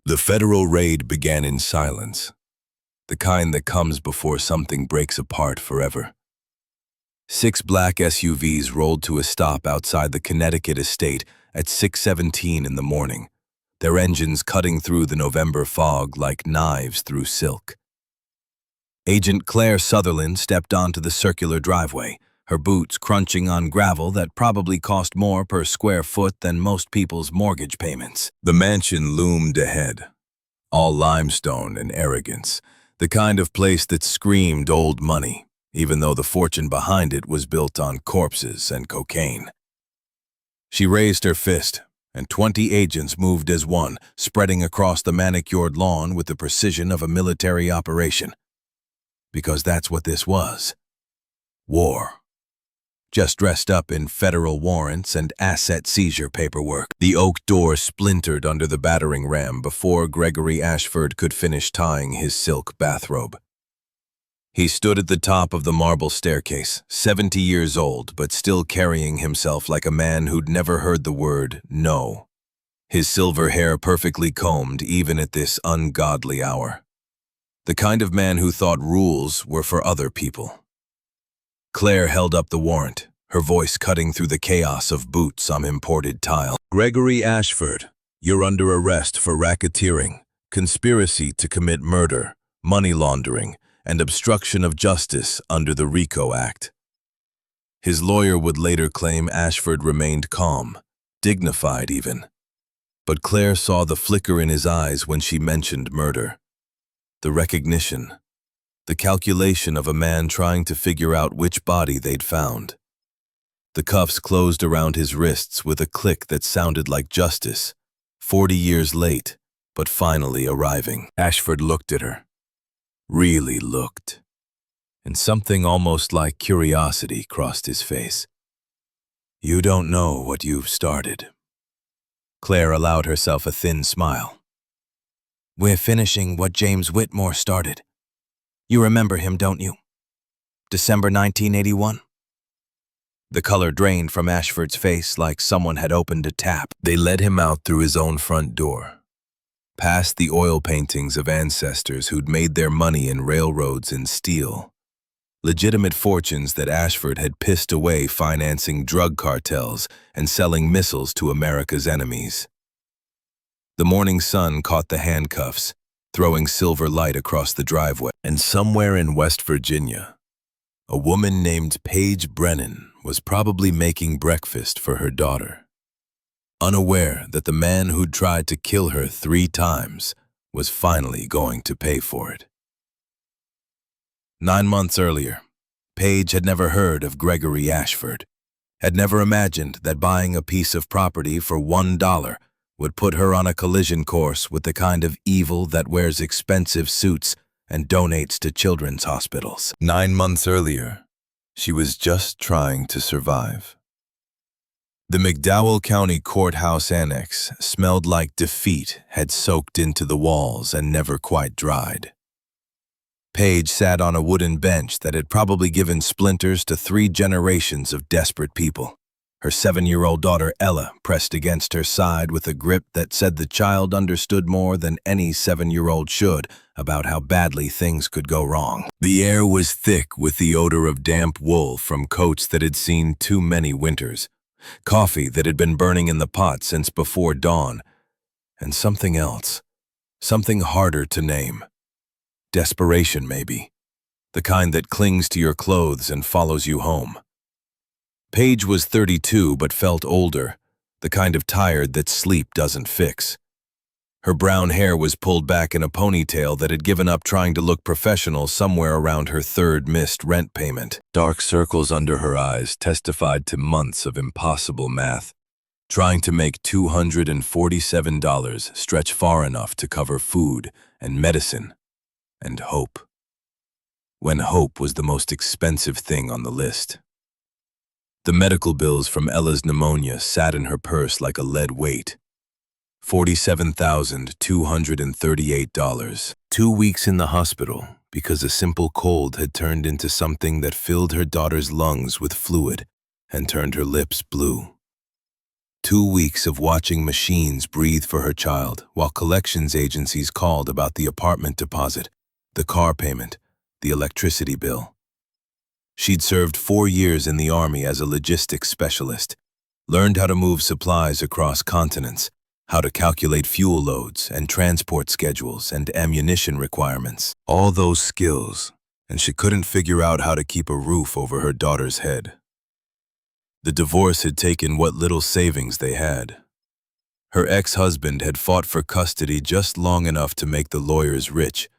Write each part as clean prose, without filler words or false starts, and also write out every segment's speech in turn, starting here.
The federal raid began in silence, the kind that comes before something breaks apart forever. 6 black SUVs rolled to a stop outside the Connecticut estate at 6:17 in the morning, their engines cutting through the November fog like knives through silk. Agent Claire Sutherland stepped onto the circular driveway, her boots crunching on gravel that probably cost more per square foot than most people's mortgage payments. The mansion loomed ahead, all limestone and arrogance, the kind of place that screamed old money, even though the fortune behind it was built on corpses and cocaine. She raised her fist, and 20 agents moved as one, spreading across the manicured lawn with the precision of a military operation. Because that's what this was. War. Just dressed up in federal warrants and asset seizure paperwork. The oak door splintered under the battering ram before Gregory Ashford could finish tying his silk bathrobe. He stood at the top of the marble staircase, 70 years old, but still carrying himself like a man who'd never heard the word no. His silver hair perfectly combed even at this ungodly hour. The kind of man who thought rules were for other people. Claire held up the warrant, her voice cutting through the chaos of boots on imported tile. Gregory Ashford, you're under arrest for racketeering, conspiracy to commit murder, money laundering, and obstruction of justice under the RICO Act. His lawyer would later claim Ashford remained calm, dignified even. But Claire saw the flicker in his eyes when she mentioned murder. The recognition, the calculation of a man trying to figure out which body they'd found. The cuffs closed around his wrists with a click that sounded like justice, 40 years late, but finally arriving. Ashford looked at her. Really looked. And something almost like curiosity crossed his face. You don't know what you've started. Claire allowed herself a thin smile. We're finishing what James Whitmore started. You remember him, don't you? December 1981? The color drained from Ashford's face like someone had opened a tap. They led him out through his own front door, past the oil paintings of ancestors who'd made their money in railroads and steel, legitimate fortunes that Ashford had pissed away financing drug cartels and selling missiles to America's enemies. The morning sun caught the handcuffs, throwing silver light across the driveway. And somewhere in West Virginia, a woman named Paige Brennan was probably making breakfast for her daughter, unaware that the man who'd tried to kill her 3 times was finally going to pay for it. 9 months earlier, Paige had never heard of Gregory Ashford, had never imagined that buying a piece of property for $1 would put her on a collision course with the kind of evil that wears expensive suits and donates to children's hospitals. 9 months earlier, she was just trying to survive. The McDowell County Courthouse Annex smelled like defeat had soaked into the walls and never quite dried. Paige sat on a wooden bench that had probably given splinters to 3 generations of desperate people. Her 7-year-old daughter Ella pressed against her side with a grip that said the child understood more than any 7-year-old should about how badly things could go wrong. The air was thick with the odor of damp wool from coats that had seen too many winters, coffee that had been burning in the pot since before dawn, and something else, something harder to name. Desperation, maybe, the kind that clings to your clothes and follows you home. Paige was 32 but felt older, the kind of tired that sleep doesn't fix. Her brown hair was pulled back in a ponytail that had given up trying to look professional somewhere around her 3rd missed rent payment. Dark circles under her eyes testified to months of impossible math, trying to make $247 stretch far enough to cover food and medicine and hope, when hope was the most expensive thing on the list. The medical bills from Ella's pneumonia sat in her purse like a lead weight. $47,238. 2 weeks in the hospital because a simple cold had turned into something that filled her daughter's lungs with fluid and turned her lips blue. 2 weeks of watching machines breathe for her child while collections agencies called about the apartment deposit, the car payment, the electricity bill. She'd served 4 years in the Army as a logistics specialist, learned how to move supplies across continents, how to calculate fuel loads and transport schedules and ammunition requirements. All those skills, and she couldn't figure out how to keep a roof over her daughter's head. The divorce had taken what little savings they had. Her ex-husband had fought for custody just long enough to make the lawyers rich,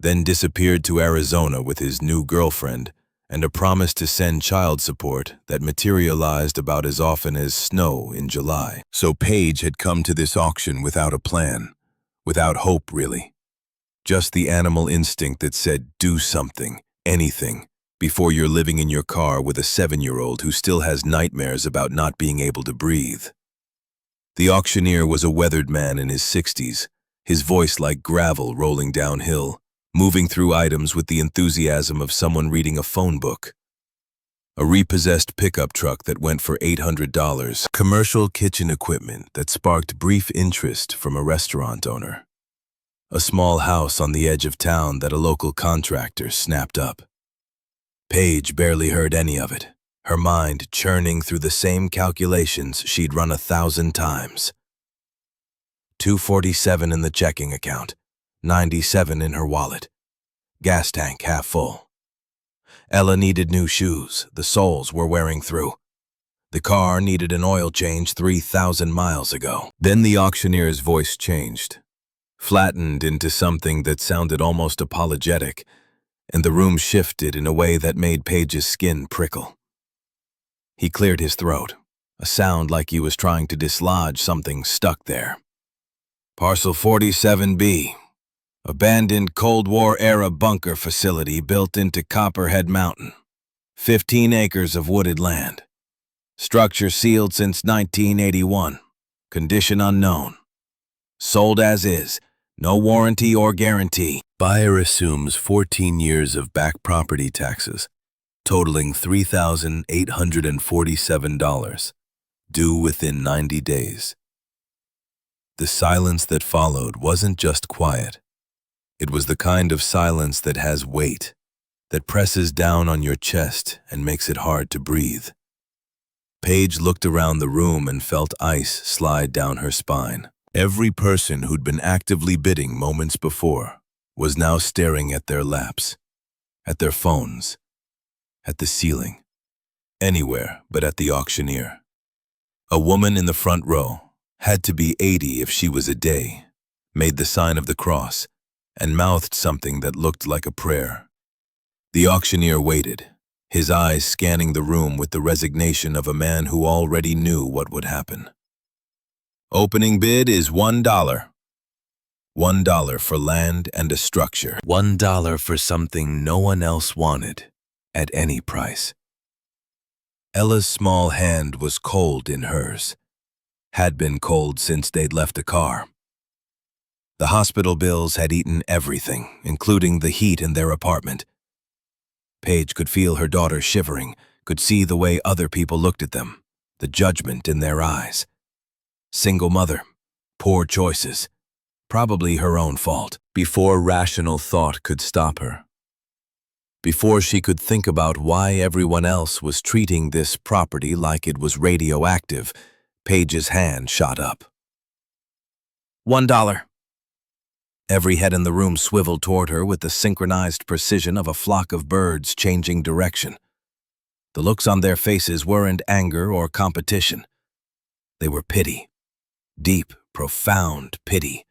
then disappeared to Arizona with his new girlfriend and a promise to send child support that materialized about as often as snow in July. So Paige had come to this auction without a plan, without hope really. Just the animal instinct that said, do something, anything, before you're living in your car with a 7-year-old who still has nightmares about not being able to breathe. The auctioneer was a weathered man in his 60s, his voice like gravel rolling downhill, moving through items with the enthusiasm of someone reading a phone book. A repossessed pickup truck that went for $800, commercial kitchen equipment that sparked brief interest from a restaurant owner. A small house on the edge of town that a local contractor snapped up. Paige barely heard any of it, her mind churning through the same calculations she'd run 1,000 times. $247 in the checking account, $97 in her wallet, gas tank half full. Ella needed new shoes, the soles were wearing through. The car needed an oil change 3,000 miles ago. Then the auctioneer's voice changed, flattened into something that sounded almost apologetic, and the room shifted in a way that made Paige's skin prickle. He cleared his throat, a sound like he was trying to dislodge something stuck there. Parcel 47B, abandoned Cold War-era bunker facility built into Copperhead Mountain. 15 acres of wooded land. Structure sealed since 1981. Condition unknown. Sold as is. No warranty or guarantee. Buyer assumes 14 years of back property taxes, totaling $3,847, due within 90 days. The silence that followed wasn't just quiet. It was the kind of silence that has weight, that presses down on your chest and makes it hard to breathe. Paige looked around the room and felt ice slide down her spine. Every person who'd been actively bidding moments before was now staring at their laps, at their phones, at the ceiling, anywhere but at the auctioneer. A woman in the front row, had to be 80 if she was a day, made the sign of the cross, and mouthed something that looked like a prayer. The auctioneer waited, his eyes scanning the room with the resignation of a man who already knew what would happen. Opening bid is $1. $1 for land and a structure. $1 for something no one else wanted, at any price. Ella's small hand was cold in hers. Had been cold since they'd left the car. The hospital bills had eaten everything, including the heat in their apartment. Paige could feel her daughter shivering, could see the way other people looked at them, the judgment in their eyes. Single mother, poor choices, probably her own fault. Before rational thought could stop her, before she could think about why everyone else was treating this property like it was radioactive, Paige's hand shot up. $1. Every head in the room swiveled toward her with the synchronized precision of a flock of birds changing direction. The looks on their faces weren't anger or competition. They were pity. Deep, profound pity.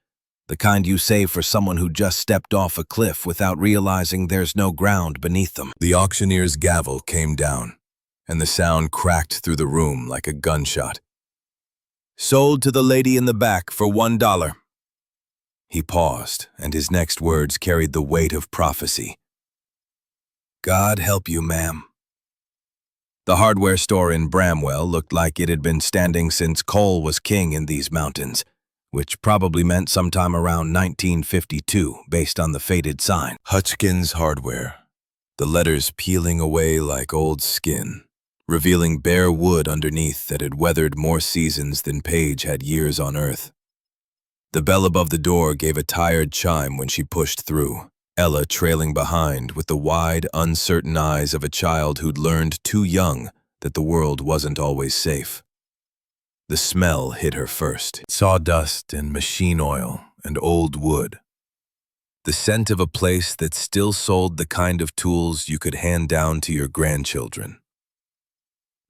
The kind you save for someone who just stepped off a cliff without realizing there's no ground beneath them. The auctioneer's gavel came down, and the sound cracked through the room like a gunshot. Sold to the lady in the back for $1. He paused, and his next words carried the weight of prophecy. God help you, ma'am. The hardware store in Bramwell looked like it had been standing since coal was king in these mountains, which probably meant sometime around 1952, based on the faded sign. Hutchkins Hardware, the letters peeling away like old skin, revealing bare wood underneath that had weathered more seasons than Paige had years on Earth. The bell above the door gave a tired chime when she pushed through, Ella trailing behind with the wide, uncertain eyes of a child who'd learned too young that the world wasn't always safe. The smell hit her first, sawdust and machine oil and old wood. The scent of a place that still sold the kind of tools you could hand down to your grandchildren.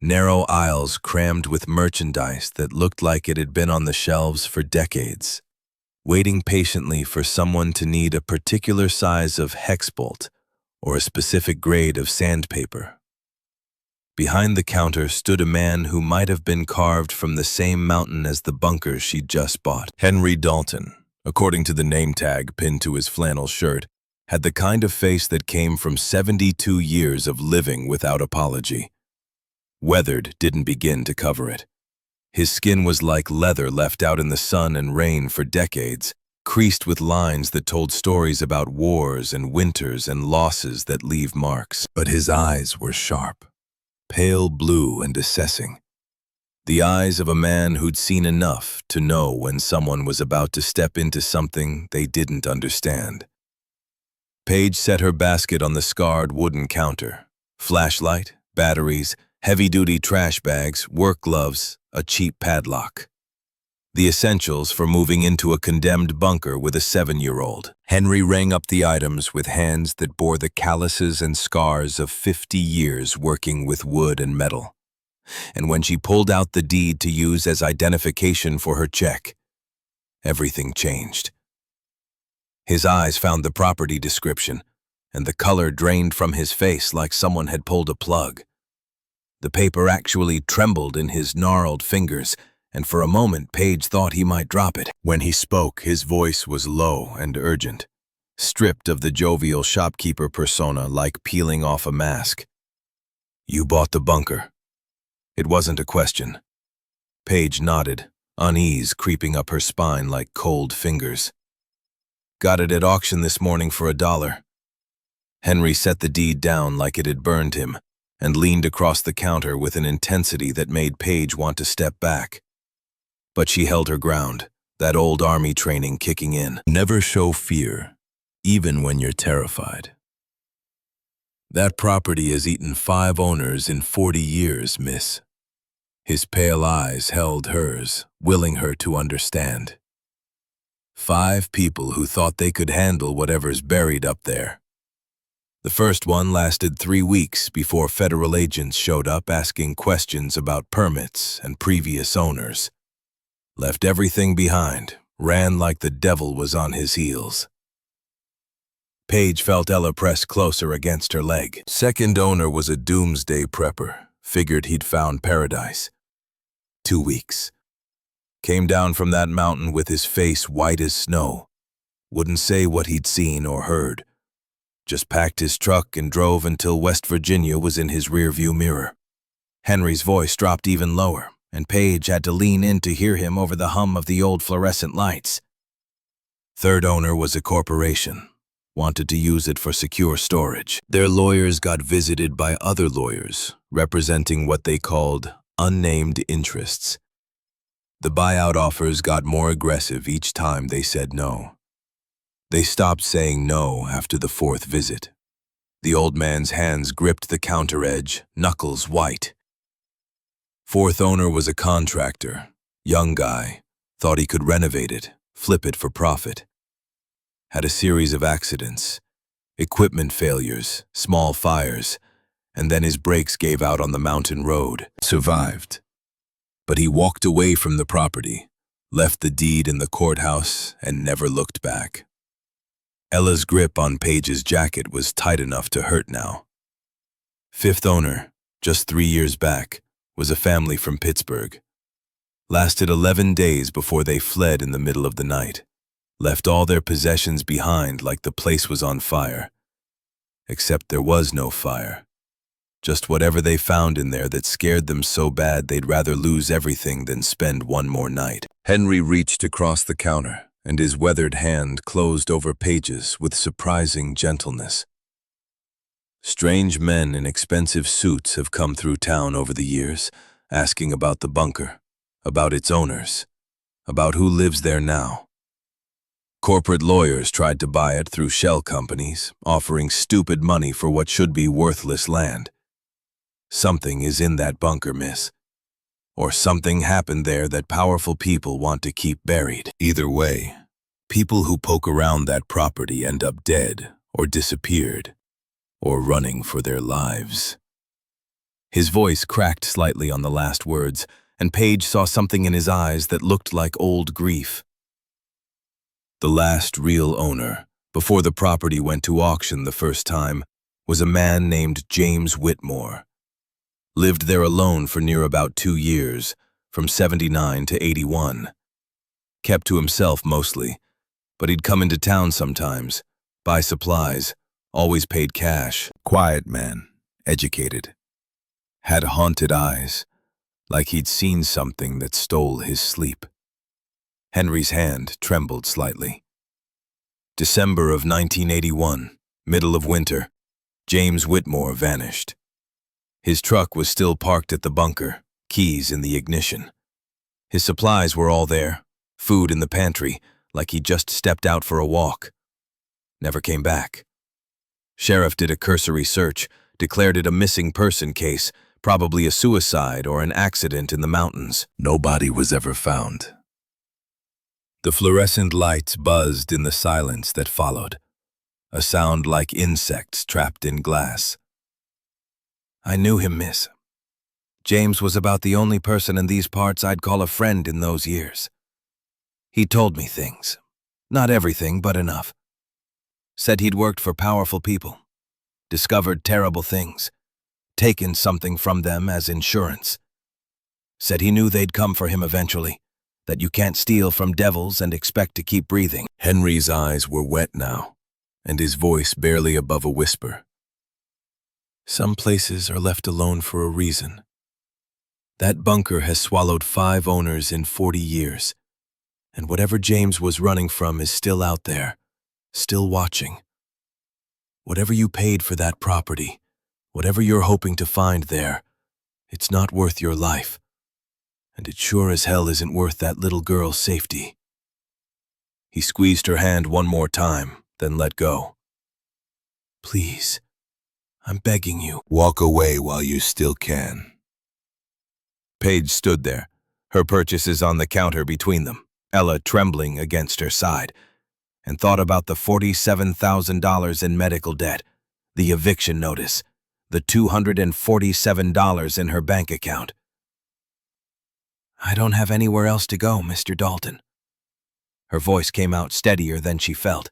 Narrow aisles crammed with merchandise that looked like it had been on the shelves for decades, waiting patiently for someone to need a particular size of hex bolt or a specific grade of sandpaper. Behind the counter stood a man who might have been carved from the same mountain as the bunker she'd just bought. Henry Dalton, according to the name tag pinned to his flannel shirt, had the kind of face that came from 72 years of living without apology. Weathered didn't begin to cover it. His skin was like leather left out in the sun and rain for decades, creased with lines that told stories about wars and winters and losses that leave marks. But his eyes were sharp, pale blue and assessing. The eyes of a man who'd seen enough to know when someone was about to step into something they didn't understand. Paige set her basket on the scarred wooden counter. Flashlight, batteries, heavy-duty trash bags, work gloves, a cheap padlock. The essentials for moving into a condemned bunker with a 7-year-old. Henry rang up the items with hands that bore the calluses and scars of 50 years working with wood and metal. And when she pulled out the deed to use as identification for her check, everything changed. His eyes found the property description, and the color drained from his face like someone had pulled a plug. The paper actually trembled in his gnarled fingers, and for a moment Paige thought he might drop it. When he spoke, his voice was low and urgent, stripped of the jovial shopkeeper persona like peeling off a mask. "You bought the bunker." It wasn't a question. Paige nodded, unease creeping up her spine like cold fingers. "Got it at auction this morning for $1. Henry set the deed down like it had burned him, and leaned across the counter with an intensity that made Paige want to step back. But she held her ground, that old army training kicking in. Never show fear, even when you're terrified. "That property has eaten 5 owners in 40 years, miss." His pale eyes held hers, willing her to understand. 5 people who thought they could handle whatever's buried up there. The first one lasted 3 weeks before federal agents showed up asking questions about permits and previous owners. Left everything behind, ran like the devil was on his heels. Paige felt Ella press closer against her leg. Second owner was a doomsday prepper, figured he'd found paradise. 2 weeks. Came down from that mountain with his face white as snow. Wouldn't say what he'd seen or heard. Just packed his truck and drove until West Virginia was in his rearview mirror. Henry's voice dropped even lower, and Paige had to lean in to hear him over the hum of the old fluorescent lights. Third owner was a corporation. Wanted to use it for secure storage. Their lawyers got visited by other lawyers, representing what they called unnamed interests. The buyout offers got more aggressive each time they said no. They stopped saying no after the 4th visit. The old man's hands gripped the counter edge, knuckles white. Fourth owner was a contractor, young guy, thought he could renovate it, flip it for profit. Had a series of accidents, equipment failures, small fires, and then his brakes gave out on the mountain road. Survived. But he walked away from the property, left the deed in the courthouse, and never looked back. Ella's grip on Paige's jacket was tight enough to hurt now. Fifth owner, just 3 years back, was a family from Pittsburgh. Lasted 11 days before they fled in the middle of the night. Left all their possessions behind like the place was on fire. Except there was no fire. Just whatever they found in there that scared them so bad they'd rather lose everything than spend one more night. Henry reached across the counter, and his weathered hand closed over Paige's with surprising gentleness. Strange men in expensive suits have come through town over the years, asking about the bunker, about its owners, about who lives there now. Corporate lawyers tried to buy it through shell companies, offering stupid money for what should be worthless land. Something is in that bunker, miss. Or something happened there that powerful people want to keep buried. Either way, people who poke around that property end up dead, or disappeared, or running for their lives. His voice cracked slightly on the last words, and Paige saw something in his eyes that looked like old grief. The last real owner, before the property went to auction the first time, was a man named James Whitmore. Lived there alone for near about 2 years, from 79 to 81. Kept to himself mostly, but he'd come into town sometimes, buy supplies, always paid cash. Quiet man, educated. Had haunted eyes, like he'd seen something that stole his sleep. Henry's hand trembled slightly. December of 1981, middle of winter, James Whitmore vanished. His truck was still parked at the bunker, keys in the ignition. His supplies were all there, food in the pantry, like he'd just stepped out for a walk. Never came back. Sheriff did a cursory search, declared it a missing person case, probably a suicide or an accident in the mountains. Nobody was ever found. The fluorescent lights buzzed in the silence that followed, a sound like insects trapped in glass. I knew him, miss. James was about the only person in these parts I'd call a friend in those years. He told me things. Not everything, but enough. Said he'd worked for powerful people, discovered terrible things, taken something from them as insurance. Said he knew they'd come for him eventually, that you can't steal from devils and expect to keep breathing. Henry's eyes were wet now, and his voice barely above a whisper. Some places are left alone for a reason. That bunker has swallowed 5 owners in 40 years, and whatever James was running from is still out there, still watching. Whatever you paid for that property, whatever you're hoping to find there, it's not worth your life, and it sure as hell isn't worth that little girl's safety. He squeezed her hand one more time, then let go. Please, I'm begging you. Walk away while you still can. Paige stood there, her purchases on the counter between them, Ella trembling against her side, and thought about the $47,000 in medical debt, the eviction notice, the $247 in her bank account. I don't have anywhere else to go, Mr. Dalton. Her voice came out steadier than she felt.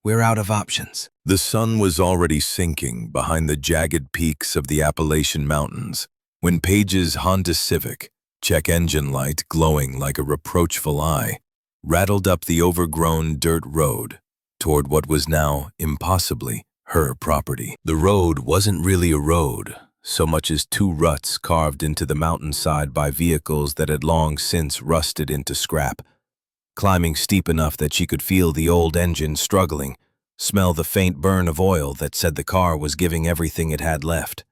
We're out of options. The sun was already sinking behind the jagged peaks of the Appalachian Mountains when Paige's Honda Civic, check engine light glowing like a reproachful eye, rattled up the overgrown dirt road toward what was now, impossibly, her property. The road wasn't really a road, so much as 2 ruts carved into the mountainside by vehicles that had long since rusted into scrap, climbing steep enough that she could feel the old engine struggling, smell the faint burn of oil that said the car was giving everything it had left.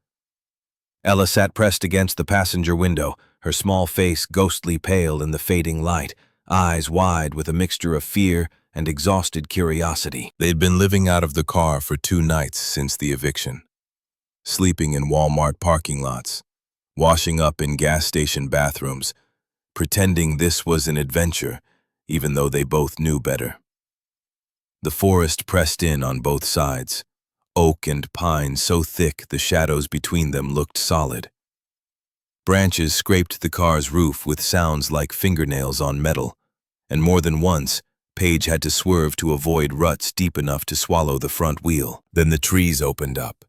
Ella sat pressed against the passenger window, her small face ghostly pale in the fading light, eyes wide with a mixture of fear and exhausted curiosity. They'd been living out of the car for 2 nights since the eviction, sleeping in Walmart parking lots, washing up in gas station bathrooms, pretending this was an adventure, even though they both knew better. The forest pressed in on both sides, oak and pine so thick the shadows between them looked solid. Branches scraped the car's roof with sounds like fingernails on metal, and more than once, Paige had to swerve to avoid ruts deep enough to swallow the front wheel. Then the trees opened up,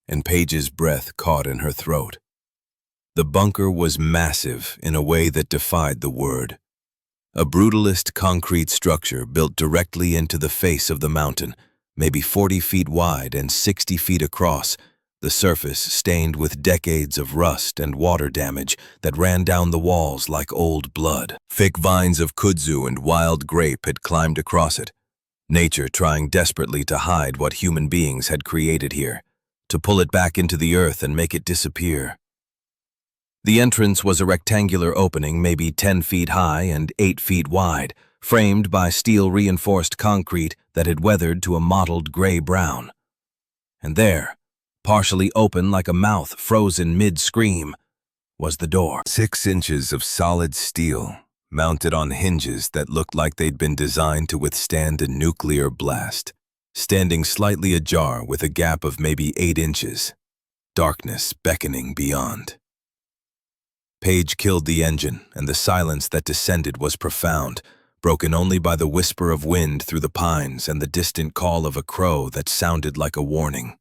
and Paige's breath caught in her throat. The bunker was massive in a way that defied the word. A brutalist concrete structure built directly into the face of the mountain, maybe 40 feet wide and 60 feet across, the surface stained with decades of rust and water damage that ran down the walls like old blood. Thick vines of kudzu and wild grape had climbed across it, nature trying desperately to hide what human beings had created here, to pull it back into the earth and make it disappear. The entrance was a rectangular opening maybe 10 feet high and 8 feet wide, framed by steel-reinforced concrete that had weathered to a mottled gray-brown. And there, partially open like a mouth frozen mid-scream, was the door. 6 inches of solid steel, mounted on hinges that looked like they'd been designed to withstand a nuclear blast, standing slightly ajar with a gap of maybe 8 inches, darkness beckoning beyond. Paige killed the engine, and the silence that descended was profound, broken only by the whisper of wind through the pines and the distant call of a crow that sounded like a warning.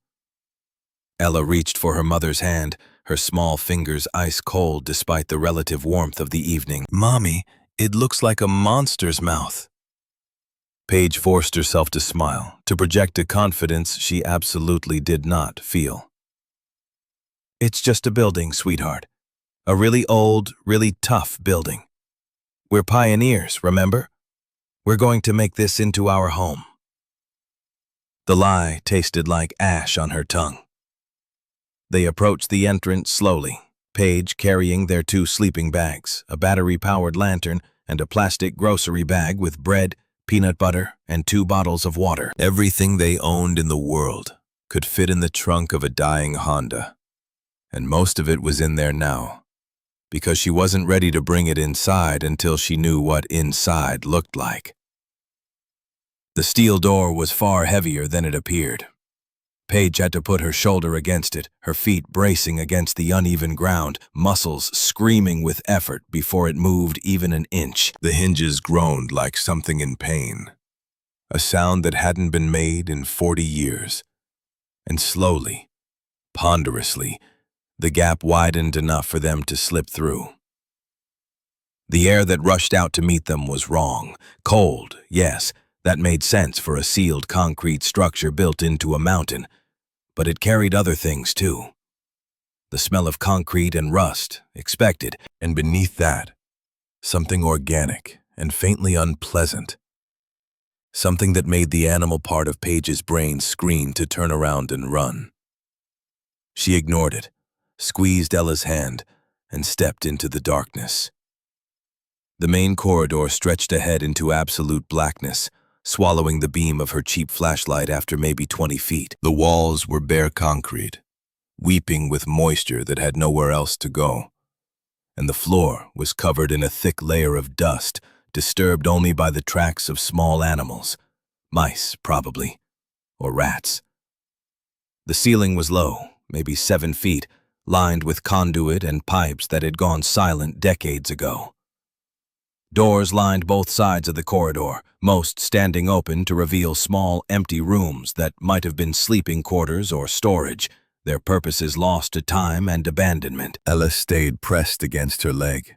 Ella reached for her mother's hand, her small fingers ice cold despite the relative warmth of the evening. "Mommy, it looks like a monster's mouth." Paige forced herself to smile, to project a confidence she absolutely did not feel. "It's just a building, sweetheart. A really old, really tough building. We're pioneers, remember? We're going to make this into our home." The lie tasted like ash on her tongue. They approached the entrance slowly, Paige carrying their 2 sleeping bags, a battery-powered lantern, and a plastic grocery bag with bread, peanut butter, and 2 bottles of water. Everything they owned in the world could fit in the trunk of a dying Honda, and most of it was in there now, because she wasn't ready to bring it inside until she knew what inside looked like. The steel door was far heavier than it appeared. Paige had to put her shoulder against it, her feet bracing against the uneven ground, muscles screaming with effort before it moved even an inch. The hinges groaned like something in pain, a sound that hadn't been made in 40 years. And slowly, ponderously, the gap widened enough for them to slip through. The air that rushed out to meet them was wrong. Cold, yes, that made sense for a sealed concrete structure built into a mountain, but it carried other things too. The smell of concrete and rust, expected, and beneath that, something organic and faintly unpleasant. Something that made the animal part of Paige's brain scream to turn around and run. She ignored it, squeezed Ella's hand, and stepped into the darkness. The main corridor stretched ahead into absolute blackness, swallowing the beam of her cheap flashlight after maybe 20 feet. The walls were bare concrete, weeping with moisture that had nowhere else to go, and the floor was covered in a thick layer of dust, disturbed only by the tracks of small animals, mice probably, or rats. The ceiling was low, maybe 7 feet, lined with conduit and pipes that had gone silent decades ago. Doors lined both sides of the corridor, most standing open to reveal small, empty rooms that might have been sleeping quarters or storage, their purposes lost to time and abandonment. Ella stayed pressed against her leg,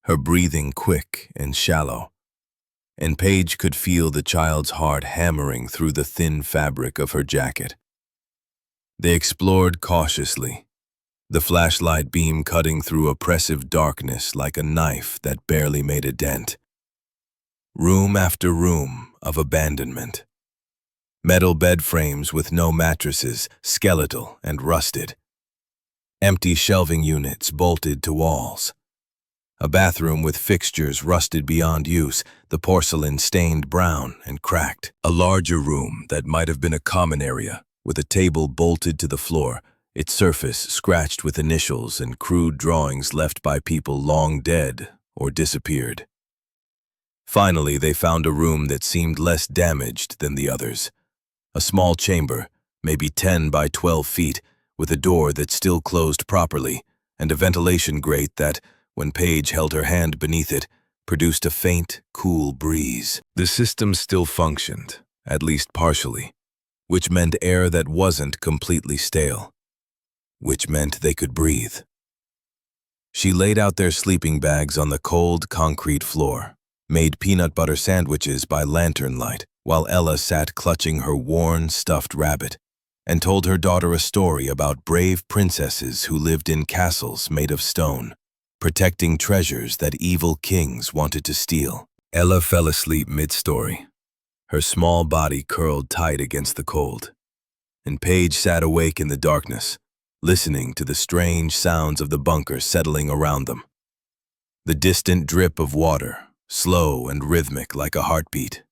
her breathing quick and shallow, and Paige could feel the child's heart hammering through the thin fabric of her jacket. They explored cautiously, the flashlight beam cutting through oppressive darkness like a knife that barely made a dent. Room after room of abandonment. Metal bed frames with no mattresses, skeletal and rusted. Empty shelving units bolted to walls. A bathroom with fixtures rusted beyond use, the porcelain stained brown and cracked. A larger room that might have been a common area, with a table bolted to the floor, its surface scratched with initials and crude drawings left by people long dead or disappeared. Finally, they found a room that seemed less damaged than the others. A small chamber, maybe 10 by 12 feet, with a door that still closed properly, and a ventilation grate that, when Paige held her hand beneath it, produced a faint, cool breeze. The system still functioned, at least partially, which meant air that wasn't completely stale, which meant they could breathe. She laid out their sleeping bags on the cold concrete floor, made peanut butter sandwiches by lantern light, while Ella sat clutching her worn, stuffed rabbit, and told her daughter a story about brave princesses who lived in castles made of stone, protecting treasures that evil kings wanted to steal. Ella fell asleep mid-story, Her small body curled tight against the cold, and Paige sat awake in the darkness, listening to the strange sounds of the bunker settling around them. The distant drip of water, slow and rhythmic like a heartbeat.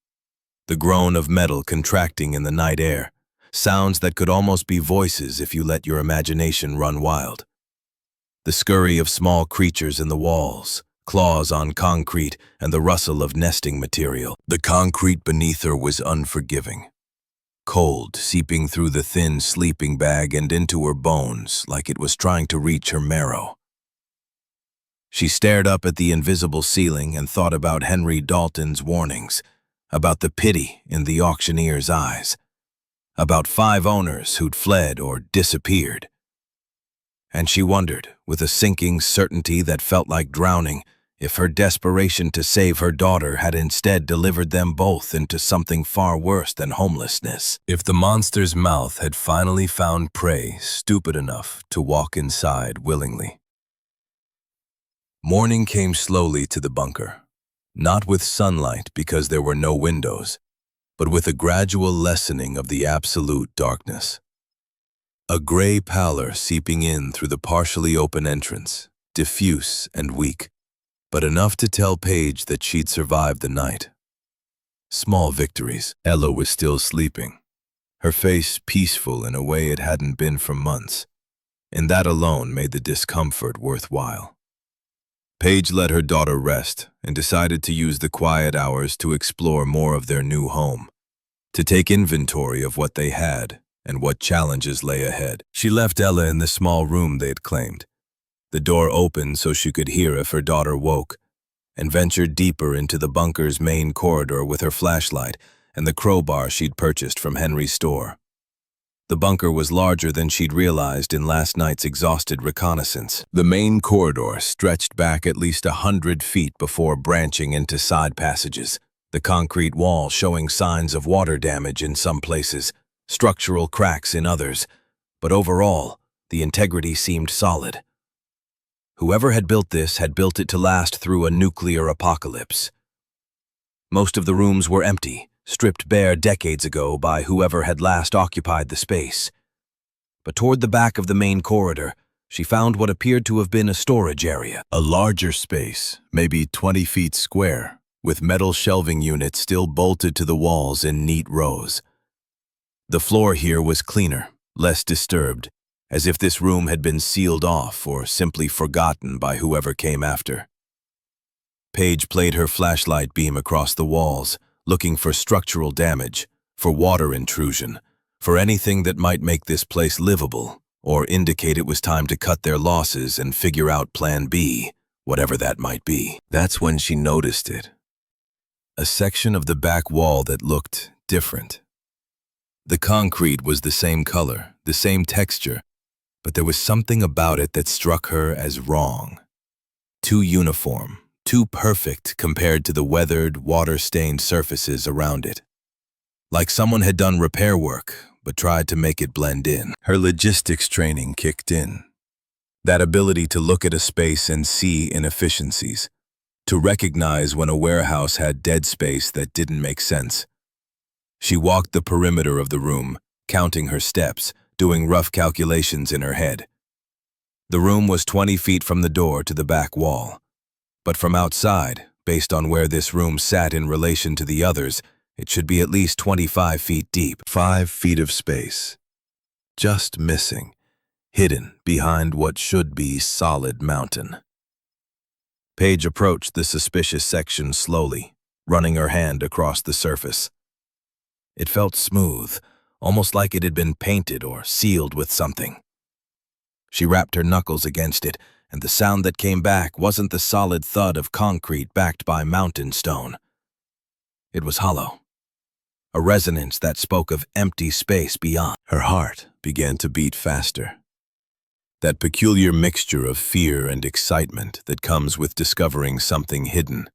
The groan of metal contracting in the night air, sounds that could almost be voices if you let your imagination run wild. The scurry of small creatures in the walls, claws on concrete, and the rustle of nesting material. The concrete beneath her was unforgiving. Cold, seeping through the thin sleeping bag and into her bones like it was trying to reach her marrow. She stared up at the invisible ceiling and thought about Henry Dalton's warnings, about the pity in the auctioneer's eyes, about 5 owners who'd fled or disappeared. And she wondered, with a sinking certainty that felt like drowning, if her desperation to save her daughter had instead delivered them both into something far worse than homelessness. If the monster's mouth had finally found prey stupid enough to walk inside willingly. Morning came slowly to the bunker, not with sunlight because there were no windows, but with a gradual lessening of the absolute darkness. A gray pallor seeping in through the partially open entrance, diffuse and weak, but enough to tell Paige that she'd survived the night. Small victories. Ella was still sleeping, her face peaceful in a way it hadn't been for months, and that alone made the discomfort worthwhile. Paige let her daughter rest and decided to use the quiet hours to explore more of their new home, to take inventory of what they had and what challenges lay ahead. She left Ella in the small room they'd claimed, the door open so she could hear if her daughter woke, and ventured deeper into the bunker's main corridor with her flashlight and the crowbar she'd purchased from Henry's store. The bunker was larger than she'd realized in last night's exhausted reconnaissance. The main corridor stretched back at least 100 feet before branching into side passages, the concrete wall showing signs of water damage in some places, structural cracks in others, but overall, the integrity seemed solid. Whoever had built this had built it to last through a nuclear apocalypse. Most of the rooms were empty, stripped bare decades ago by whoever had last occupied the space. But toward the back of the main corridor, she found what appeared to have been a storage area. A larger space, maybe 20 feet square, with metal shelving units still bolted to the walls in neat rows. The floor here was cleaner, less disturbed, as if this room had been sealed off or simply forgotten by whoever came after. Paige played her flashlight beam across the walls, looking for structural damage, for water intrusion, for anything that might make this place livable, or indicate it was time to cut their losses and figure out Plan B, whatever that might be. That's when she noticed it. A section of the back wall that looked different. The concrete was the same color, the same texture, but there was something about it that struck her as wrong. Too uniform, too perfect compared to the weathered, water-stained surfaces around it. Like someone had done repair work, but tried to make it blend in. Her logistics training kicked in. That ability to look at a space and see inefficiencies, to recognize when a warehouse had dead space that didn't make sense. She walked the perimeter of the room, counting her steps, doing rough calculations in her head. The room was 20 feet from the door to the back wall. But from outside, based on where this room sat in relation to the others, it should be at least 25 feet deep. 5 feet of space. Just missing, hidden behind what should be solid mountain. Paige approached the suspicious section slowly, running her hand across the surface. It felt smooth, almost like it had been painted or sealed with something. She rapped her knuckles against it, and the sound that came back wasn't the solid thud of concrete backed by mountain stone. It was hollow, a resonance that spoke of empty space beyond. Her heart began to beat faster. That peculiar mixture of fear and excitement that comes with discovering something hidden,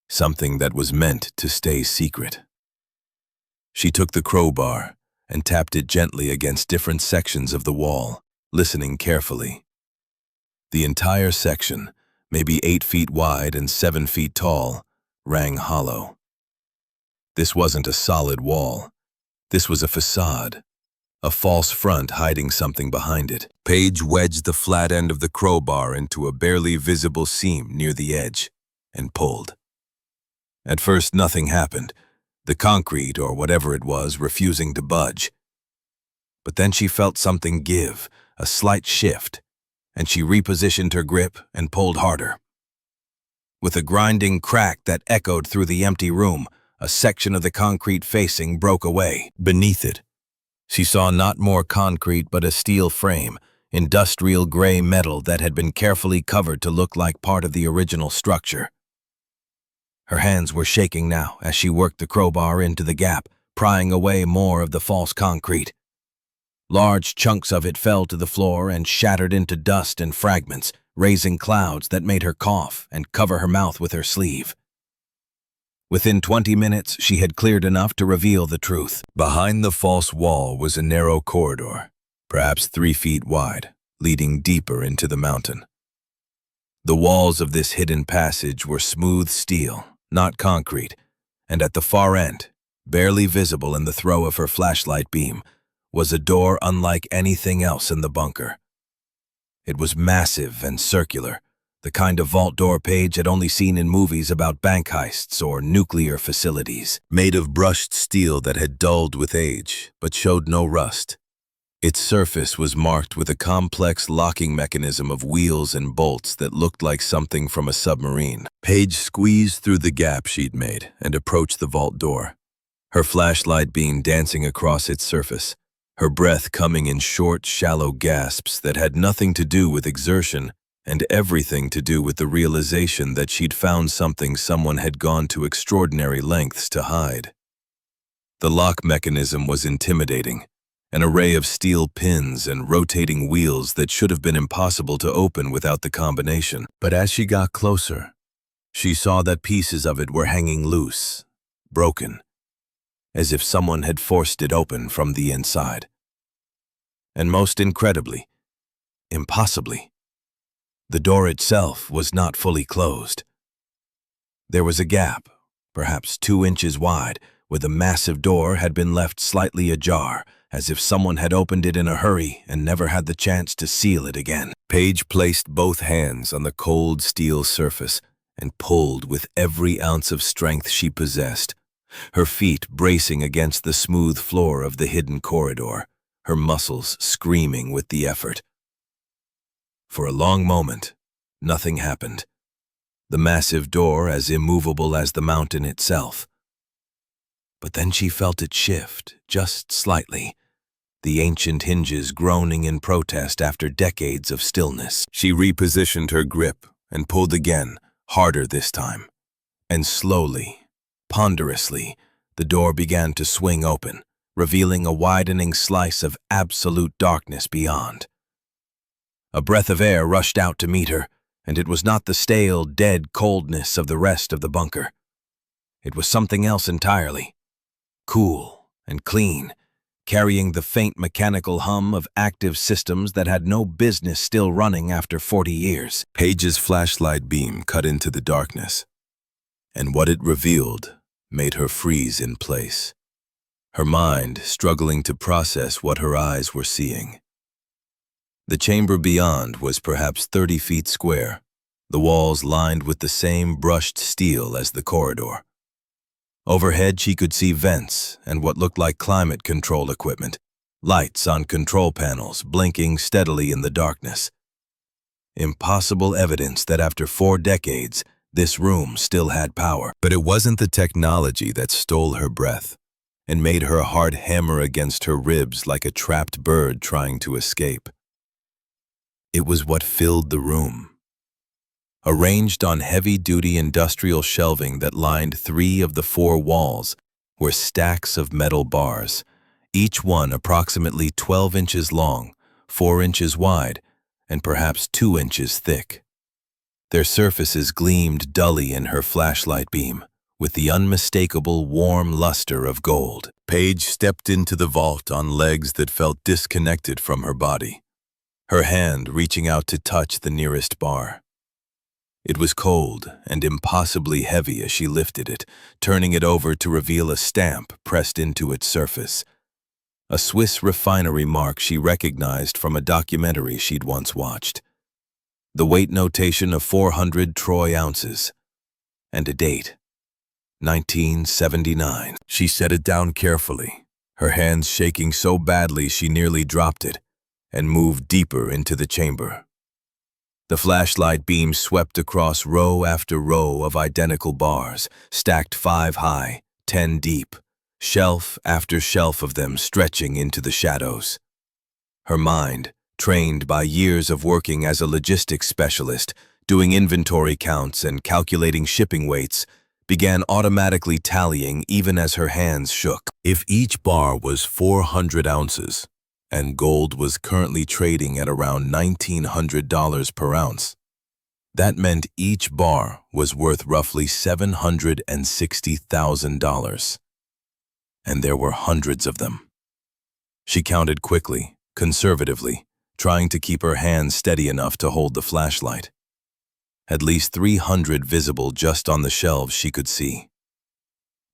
something that was meant to stay secret. She took the crowbar and tapped it gently against different sections of the wall, listening carefully. The entire section, maybe 8 feet wide and 7 feet tall, rang hollow. This wasn't a solid wall. This was a facade, a false front hiding something behind it. Paige wedged the flat end of the crowbar into a barely visible seam near the edge and pulled. At first, nothing happened, the concrete or whatever it was refusing to budge. But then she felt something give, a slight shift, and she repositioned her grip and pulled harder. With a grinding crack that echoed through the empty room, a section of the concrete facing broke away. Beneath it, she saw not more concrete but a steel frame, industrial gray metal that had been carefully covered to look like part of the original structure. Her hands were shaking now as she worked the crowbar into the gap, prying away more of the false concrete. Large chunks of it fell to the floor and shattered into dust and fragments, raising clouds that made her cough and cover her mouth with her sleeve. Within 20 minutes, she had cleared enough to reveal the truth. Behind the false wall was a narrow corridor, perhaps 3 feet wide, leading deeper into the mountain. The walls of this hidden passage were smooth steel, not concrete, and at the far end, barely visible in the throw of her flashlight beam, was a door unlike anything else in the bunker. It was massive and circular, the kind of vault door Paige had only seen in movies about bank heists or nuclear facilities. Made of brushed steel that had dulled with age, but showed no rust. Its surface was marked with a complex locking mechanism of wheels and bolts that looked like something from a submarine. Paige squeezed through the gap she'd made and approached the vault door, her flashlight beam dancing across its surface, her breath coming in short, shallow gasps that had nothing to do with exertion and everything to do with the realization that she'd found something someone had gone to extraordinary lengths to hide. The lock mechanism was intimidating, an array of steel pins and rotating wheels that should have been impossible to open without the combination. But as she got closer, she saw that pieces of it were hanging loose, broken, as if someone had forced it open from the inside. And most incredibly, impossibly, the door itself was not fully closed. There was a gap, perhaps 2 inches wide, where the massive door had been left slightly ajar, as if someone had opened it in a hurry and never had the chance to seal it again. Paige placed both hands on the cold steel surface and pulled with every ounce of strength she possessed, her feet bracing against the smooth floor of the hidden corridor, her muscles screaming with the effort. For a long moment, nothing happened. The massive door as immovable as the mountain itself. But then she felt it shift, just slightly, the ancient hinges groaning in protest after decades of stillness. She repositioned her grip and pulled again, harder this time. And slowly, ponderously, the door began to swing open, revealing a widening slice of absolute darkness beyond. A breath of air rushed out to meet her, and it was not the stale, dead coldness of the rest of the bunker. It was something else entirely. Cool and clean, carrying the faint mechanical hum of active systems that had no business still running after 40 years. Paige's flashlight beam cut into the darkness, and what it revealed made her freeze in place, her mind struggling to process what her eyes were seeing. The chamber beyond was perhaps 30 feet square, the walls lined with the same brushed steel as the corridor. Overhead, she could see vents and what looked like climate control equipment, lights on control panels blinking steadily in the darkness. Impossible evidence that after 4 decades, this room still had power. But it wasn't the technology that stole her breath and made her heart hammer against her ribs like a trapped bird trying to escape. It was what filled the room. Arranged on heavy-duty industrial shelving that lined 3 of the 4 walls were stacks of metal bars, each one approximately 12 inches long, 4 inches wide, and perhaps 2 inches thick. Their surfaces gleamed dully in her flashlight beam, with the unmistakable warm luster of gold. Paige stepped into the vault on legs that felt disconnected from her body, her hand reaching out to touch the nearest bar. It was cold and impossibly heavy as she lifted it, turning it over to reveal a stamp pressed into its surface. A Swiss refinery mark she recognized from a documentary she'd once watched. The weight notation of 400 troy ounces. And a date. 1979. She set it down carefully, her hands shaking so badly she nearly dropped it, and moved deeper into the chamber. The flashlight beam swept across row after row of identical bars, stacked 5 high, 10 deep, shelf after shelf of them stretching into the shadows. Her mind, trained by years of working as a logistics specialist, doing inventory counts and calculating shipping weights, began automatically tallying even as her hands shook. If each bar was 400 ounces, and gold was currently trading at around $1,900 per ounce, that meant each bar was worth roughly $760,000. And there were hundreds of them. She counted quickly, conservatively, trying to keep her hands steady enough to hold the flashlight. At least 300 visible just on the shelves she could see.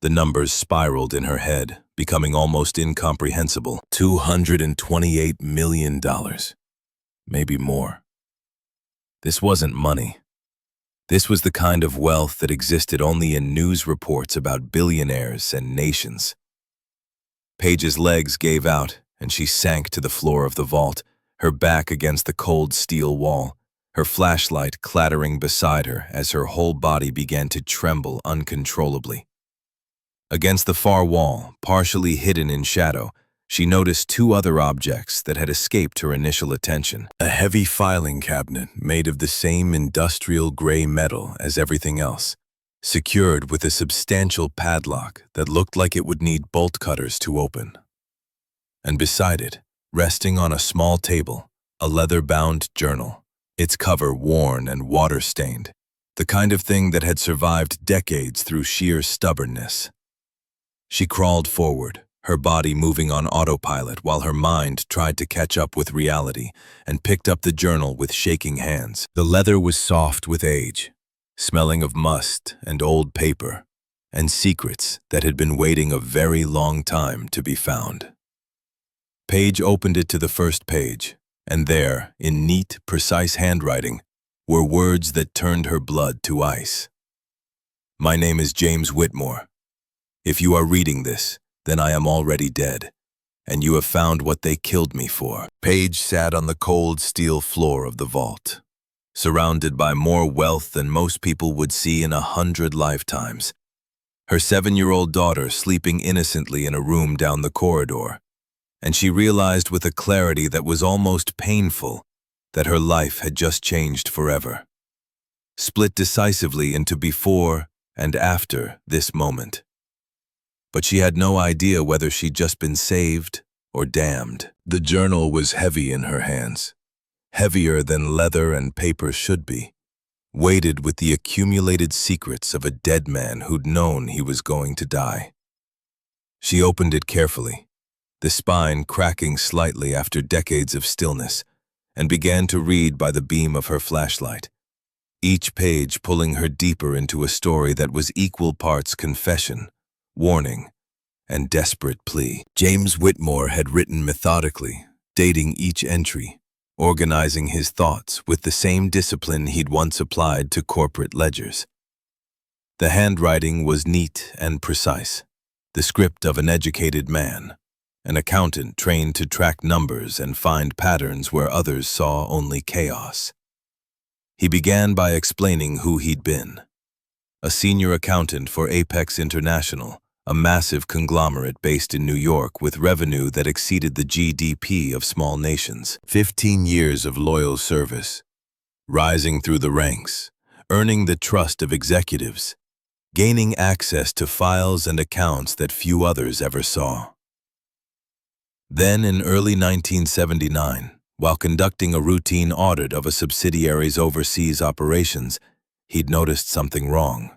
The numbers spiraled in her head, becoming almost incomprehensible. $228 million. Maybe more. This wasn't money. This was the kind of wealth that existed only in news reports about billionaires and nations. Paige's legs gave out, and she sank to the floor of the vault, her back against the cold steel wall, her flashlight clattering beside her as her whole body began to tremble uncontrollably. Against the far wall, partially hidden in shadow, she noticed 2 other objects that had escaped her initial attention. A heavy filing cabinet made of the same industrial gray metal as everything else, secured with a substantial padlock that looked like it would need bolt cutters to open. And beside it, resting on a small table, a leather-bound journal, its cover worn and water-stained, the kind of thing that had survived decades through sheer stubbornness. She crawled forward, her body moving on autopilot while her mind tried to catch up with reality, and picked up the journal with shaking hands. The leather was soft with age, smelling of must and old paper, and secrets that had been waiting a very long time to be found. Paige opened it to the first page, and there, in neat, precise handwriting, were words that turned her blood to ice. "My name is James Whitmore. If you are reading this, then I am already dead, and you have found what they killed me for." Paige sat on the cold steel floor of the vault, surrounded by more wealth than most people would see in 100 lifetimes. Her 7-year-old daughter sleeping innocently in a room down the corridor, and she realized with a clarity that was almost painful that her life had just changed forever, split decisively into before and after this moment. But she had no idea whether she'd just been saved or damned. The journal was heavy in her hands, heavier than leather and paper should be, weighted with the accumulated secrets of a dead man who'd known he was going to die. She opened it carefully, the spine cracking slightly after decades of stillness, and began to read by the beam of her flashlight, each page pulling her deeper into a story that was equal parts confession, warning, and desperate plea. James Whitmore had written methodically, dating each entry, organizing his thoughts with the same discipline he'd once applied to corporate ledgers. The handwriting was neat and precise, the script of an educated man, an accountant trained to track numbers and find patterns where others saw only chaos. He began by explaining who he'd been. A senior accountant for Apex International, a massive conglomerate based in New York with revenue that exceeded the GDP of small nations. 15 years of loyal service, rising through the ranks, earning the trust of executives, gaining access to files and accounts that few others ever saw. Then in early 1979, while conducting a routine audit of a subsidiary's overseas operations, he'd noticed something wrong.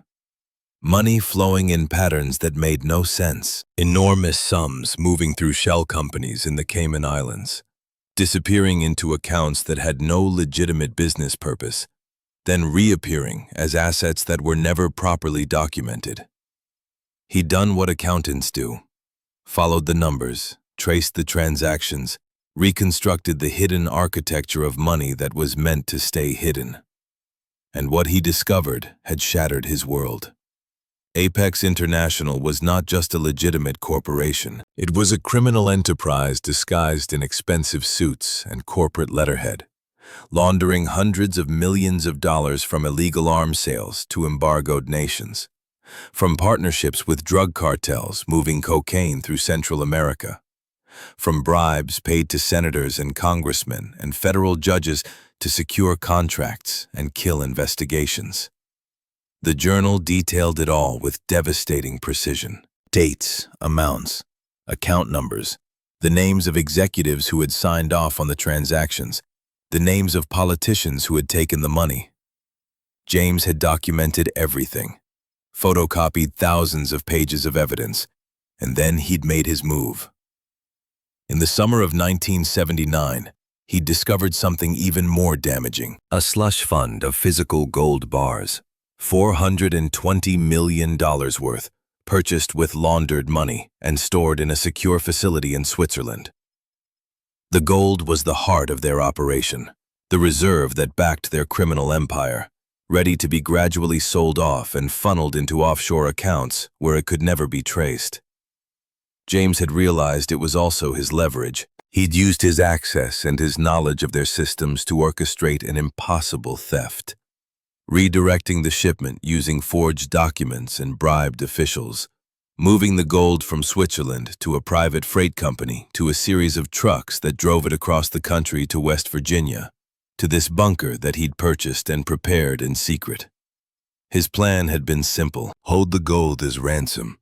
Money flowing in patterns that made no sense. Enormous sums moving through shell companies in the Cayman Islands, disappearing into accounts that had no legitimate business purpose, then reappearing as assets that were never properly documented. He'd done what accountants do: followed the numbers, traced the transactions, reconstructed the hidden architecture of money that was meant to stay hidden. And what he discovered had shattered his world. Apex International was not just a legitimate corporation. It was a criminal enterprise disguised in expensive suits and corporate letterhead, laundering hundreds of millions of dollars from illegal arms sales to embargoed nations, from partnerships with drug cartels moving cocaine through Central America, from bribes paid to senators and congressmen and federal judges to secure contracts and kill investigations. The journal detailed it all with devastating precision. Dates, amounts, account numbers, the names of executives who had signed off on the transactions, the names of politicians who had taken the money. James had documented everything, photocopied thousands of pages of evidence, and then he'd made his move. In the summer of 1979, he'd discovered something even more damaging: a slush fund of physical gold bars, $420 million worth, purchased with laundered money and stored in a secure facility in Switzerland. The gold was the heart of their operation, the reserve that backed their criminal empire, ready to be gradually sold off and funneled into offshore accounts where it could never be traced. James had realized it was also his leverage. He'd used his access and his knowledge of their systems to orchestrate an impossible theft, redirecting the shipment using forged documents and bribed officials, moving the gold from Switzerland to a private freight company to a series of trucks that drove it across the country to West Virginia, to this bunker that he'd purchased and prepared in secret. His plan had been simple: hold the gold as ransom,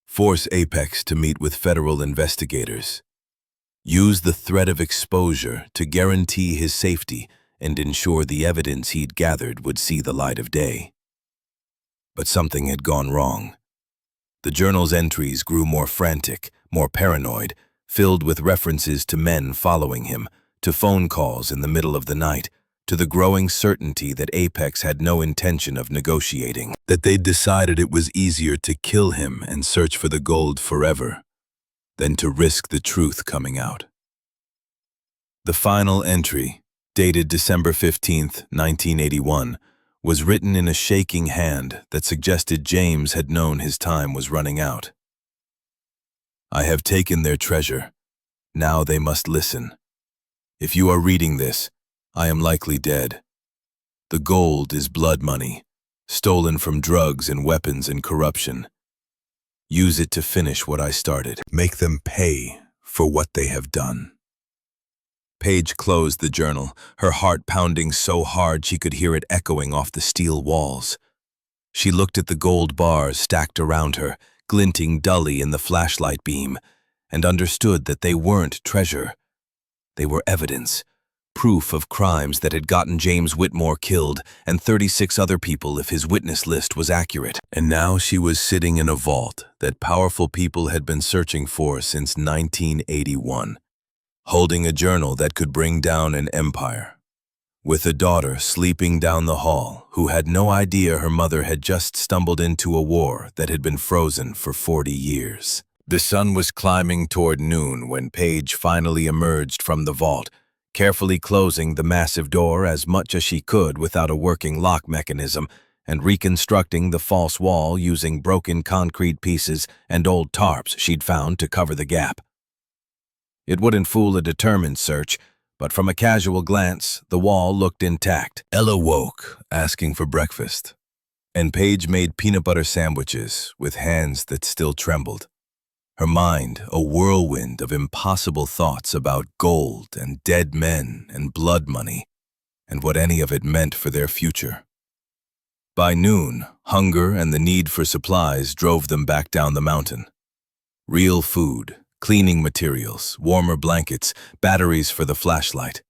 force Apex to meet with federal investigators, use the threat of exposure to guarantee his safety and ensure the evidence he'd gathered would see the light of day. But something had gone wrong. The journal's entries grew more frantic, more paranoid, filled with references to men following him, to phone calls in the middle of the night, to the growing certainty that Apex had no intention of negotiating, that they'd decided it was easier to kill him and search for the gold forever than to risk the truth coming out. The final entry, dated December 15, 1981, was written in a shaking hand that suggested James had known his time was running out. I have taken their treasure. Now they must listen. If you are reading this, I am likely dead. The gold is blood money, stolen from drugs and weapons and corruption. Use it to finish what I started. Make them pay for what they have done. Paige closed the journal, her heart pounding so hard she could hear it echoing off the steel walls. She looked at the gold bars stacked around her, glinting dully in the flashlight beam, and understood that they weren't treasure. They were evidence, proof of crimes that had gotten James Whitmore killed and 36 other people if his witness list was accurate. And now she was sitting in a vault that powerful people had been searching for since 1981. Holding a journal that could bring down an empire, with a daughter sleeping down the hall who had no idea her mother had just stumbled into a war that had been frozen for 40 years. The sun was climbing toward noon when Paige finally emerged from the vault, carefully closing the massive door as much as she could without a working lock mechanism, and reconstructing the false wall using broken concrete pieces and old tarps she'd found to cover the gap. It wouldn't fool a determined search, but from a casual glance, the wall looked intact. Ella woke, asking for breakfast, and Paige made peanut butter sandwiches with hands that still trembled. Her mind a whirlwind of impossible thoughts about gold and dead men and blood money, and what any of it meant for their future. By noon, hunger and the need for supplies drove them back down the mountain. Real food, cleaning materials, warmer blankets, batteries for the flashlight.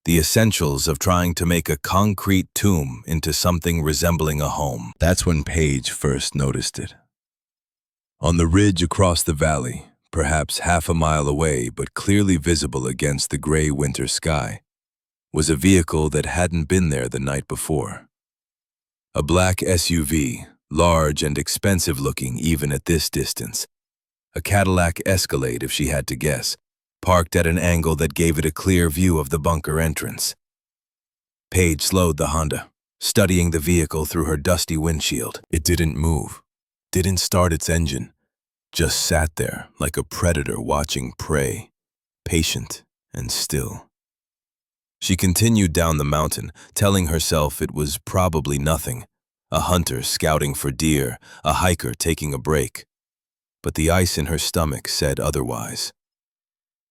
The essentials of trying to make a concrete tomb into something resembling a home. That's when Paige first noticed it. On the ridge across the valley, perhaps half a mile away but clearly visible against the gray winter sky, was a vehicle that hadn't been there the night before. A black SUV, large and expensive looking even at this distance. A Cadillac Escalade, if she had to guess, parked at an angle that gave it a clear view of the bunker entrance. Paige slowed the Honda, studying the vehicle through her dusty windshield. It didn't move, didn't start its engine, just sat there like a predator watching prey, patient and still. She continued down the mountain, telling herself it was probably nothing, a hunter scouting for deer, a hiker taking a break. But the ice in her stomach said otherwise.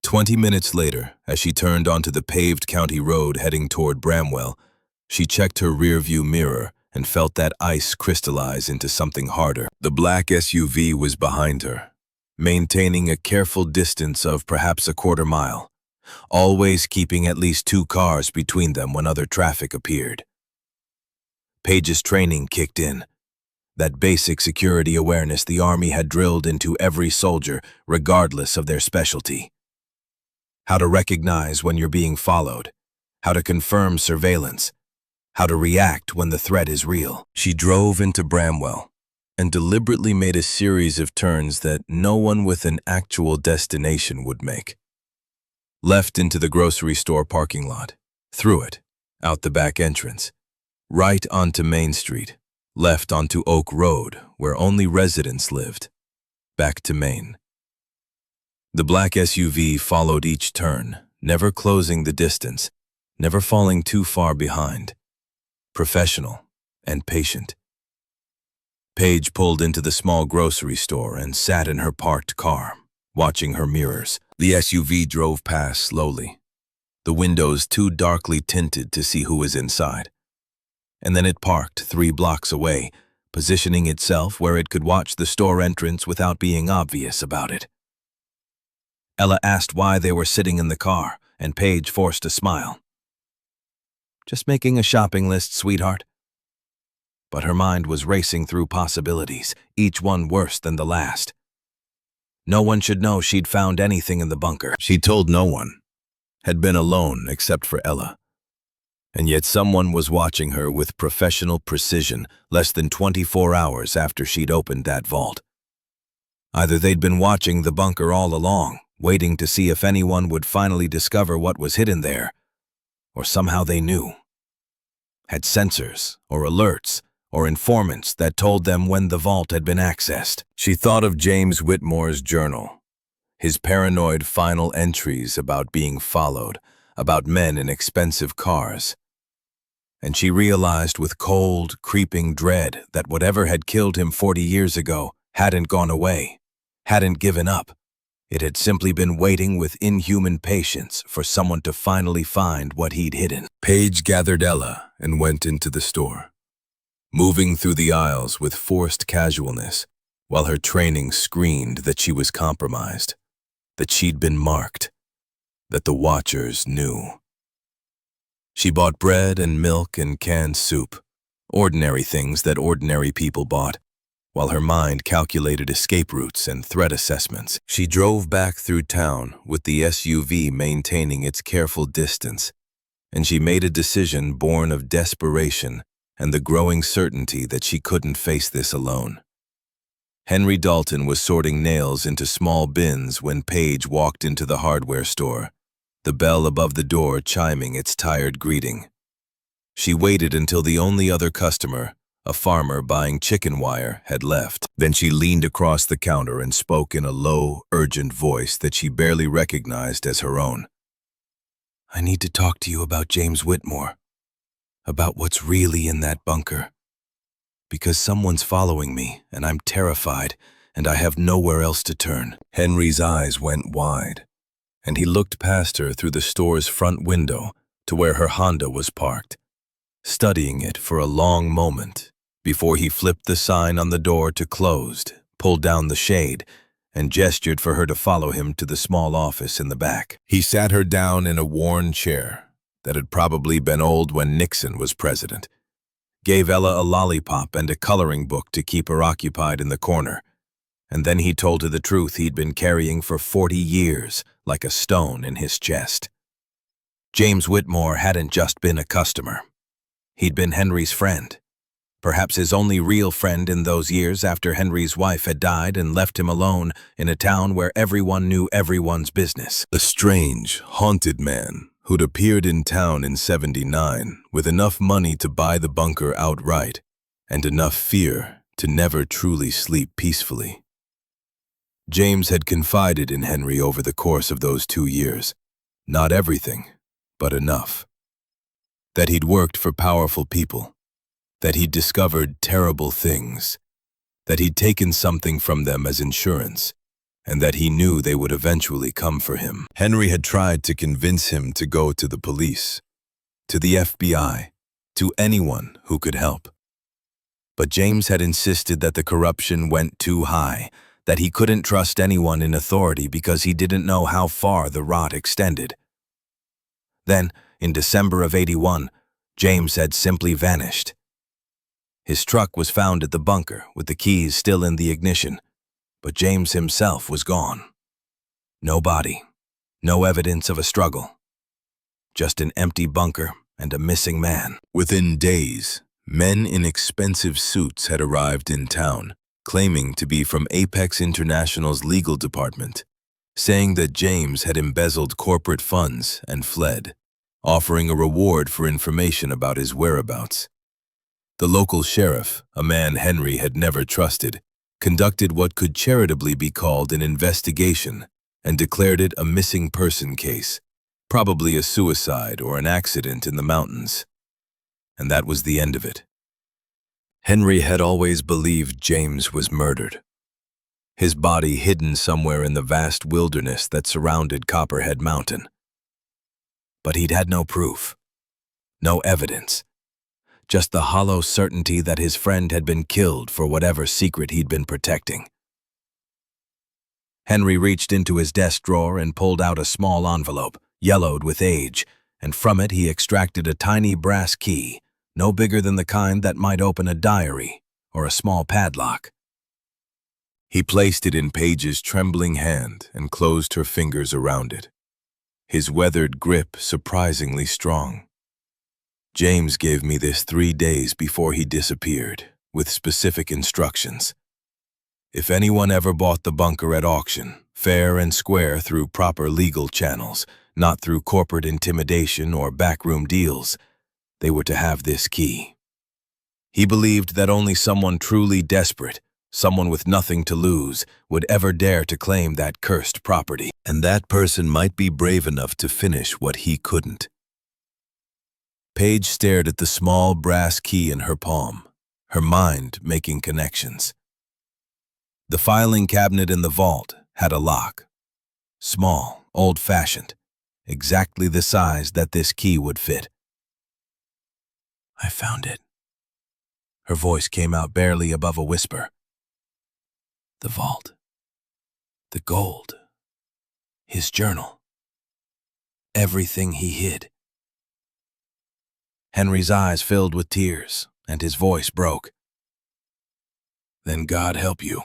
20 minutes later, as she turned onto the paved county road heading toward Bramwell, she checked her rearview mirror and felt that ice crystallize into something harder. The black SUV was behind her, maintaining a careful distance of perhaps a quarter mile, always keeping at least 2 cars between them when other traffic appeared. Paige's training kicked in. That basic security awareness the Army had drilled into every soldier, regardless of their specialty. How to recognize when you're being followed, how to confirm surveillance, how to react when the threat is real. She drove into Bramwell and deliberately made a series of turns that no one with an actual destination would make. Left into the grocery store parking lot, through it, out the back entrance, right onto Main Street, left onto Oak Road, where only residents lived, back to Main. The black SUV followed each turn, never closing the distance, never falling too far behind. Professional and patient. Paige pulled into the small grocery store and sat in her parked car, watching her mirrors. The SUV drove past slowly, the windows too darkly tinted to see who was inside. And then it parked 3 blocks away, positioning itself where it could watch the store entrance without being obvious about it. Ella asked why they were sitting in the car, and Paige forced a smile. "Just making a shopping list, sweetheart." But her mind was racing through possibilities, each one worse than the last. No one should know she'd found anything in the bunker. She told no one, had been alone except for Ella. And yet someone was watching her with professional precision less than 24 hours after she'd opened that vault. Either they'd been watching the bunker all along, waiting to see if anyone would finally discover what was hidden there, or somehow they knew. Had sensors, or alerts, or informants that told them when the vault had been accessed. She thought of James Whitmore's journal, his paranoid final entries about being followed, about men in expensive cars. And she realized with cold, creeping dread that whatever had killed him 40 years ago hadn't gone away, hadn't given up. It had simply been waiting with inhuman patience for someone to finally find what he'd hidden. Paige gathered Ella and went into the store, moving through the aisles with forced casualness, while her training screamed that she was compromised, that she'd been marked, that the watchers knew. She bought bread and milk and canned soup, ordinary things that ordinary people bought, while her mind calculated escape routes and threat assessments. She drove back through town with the SUV maintaining its careful distance, and she made a decision born of desperation and the growing certainty that she couldn't face this alone. Henry Dalton was sorting nails into small bins when Paige walked into the hardware store, the bell above the door chiming its tired greeting. She waited until the only other customer, a farmer buying chicken wire, had left. Then she leaned across the counter and spoke in a low, urgent voice that she barely recognized as her own. "I need to talk to you about James Whitmore, about what's really in that bunker. Because someone's following me, and I'm terrified, and I have nowhere else to turn." Henry's eyes went wide, and he looked past her through the store's front window to where her Honda was parked, studying it for a long moment before he flipped the sign on the door to closed, pulled down the shade, and gestured for her to follow him to the small office in the back. He sat her down in a worn chair that had probably been old when Nixon was president, gave Ella a lollipop and a coloring book to keep her occupied in the corner, and then he told her the truth he'd been carrying for 40 years, like a stone in his chest. James Whitmore hadn't just been a customer. He'd been Henry's friend, perhaps his only real friend in those years after Henry's wife had died and left him alone in a town where everyone knew everyone's business. A strange, haunted man who'd appeared in town in '79 with enough money to buy the bunker outright and enough fear to never truly sleep peacefully. James had confided in Henry over the course of those 2 years. Not everything, but enough. That he'd worked for powerful people, that he'd discovered terrible things, that he'd taken something from them as insurance, and that he knew they would eventually come for him. Henry had tried to convince him to go to the police, to the FBI, to anyone who could help. But James had insisted that the corruption went too high, that he couldn't trust anyone in authority because he didn't know how far the rot extended. Then, in December of '81, James had simply vanished. His truck was found at the bunker with the keys still in the ignition, but James himself was gone. No body, no evidence of a struggle. Just an empty bunker and a missing man. Within days, men in expensive suits had arrived in town, claiming to be from Apex International's legal department, saying that James had embezzled corporate funds and fled, offering a reward for information about his whereabouts. The local sheriff, a man Henry had never trusted, conducted what could charitably be called an investigation and declared it a missing person case, probably a suicide or an accident in the mountains. And that was the end of it. Henry had always believed James was murdered, his body hidden somewhere in the vast wilderness that surrounded Copperhead Mountain. But he'd had no proof, no evidence, just the hollow certainty that his friend had been killed for whatever secret he'd been protecting. Henry reached into his desk drawer and pulled out a small envelope, yellowed with age, and from it he extracted a tiny brass key, no bigger than the kind that might open a diary or a small padlock. He placed it in Paige's trembling hand and closed her fingers around it, his weathered grip surprisingly strong. James gave me this 3 days before he disappeared, with specific instructions. If anyone ever bought the bunker at auction, fair and square through proper legal channels, not through corporate intimidation or backroom deals, they were to have this key. He believed that only someone truly desperate, someone with nothing to lose, would ever dare to claim that cursed property, and that person might be brave enough to finish what he couldn't. Paige stared at the small brass key in her palm, her mind making connections. The filing cabinet in the vault had a lock, small, old-fashioned, exactly the size that this key would fit. "I found it." Her voice came out barely above a whisper. "The vault, the gold, his journal, everything he hid." Henry's eyes filled with tears, and his voice broke. "Then God help you,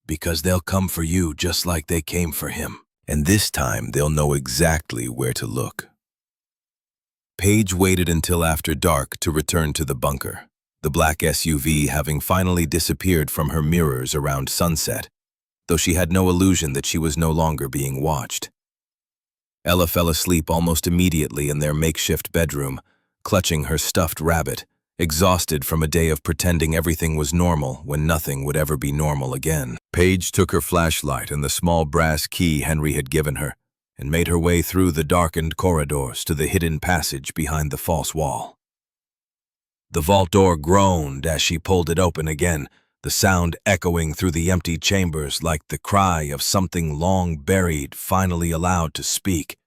because they'll come for you just like they came for him, and this time they'll know exactly where to look." Paige waited until after dark to return to the bunker, the black SUV having finally disappeared from her mirrors around sunset, though she had no illusion that she was no longer being watched. Ella fell asleep almost immediately in their makeshift bedroom, clutching her stuffed rabbit, exhausted from a day of pretending everything was normal when nothing would ever be normal again. Paige took her flashlight and the small brass key Henry had given her and made her way through the darkened corridors to the hidden passage behind the false wall. The vault door groaned as she pulled it open again, the sound echoing through the empty chambers like the cry of something long buried finally allowed to speak.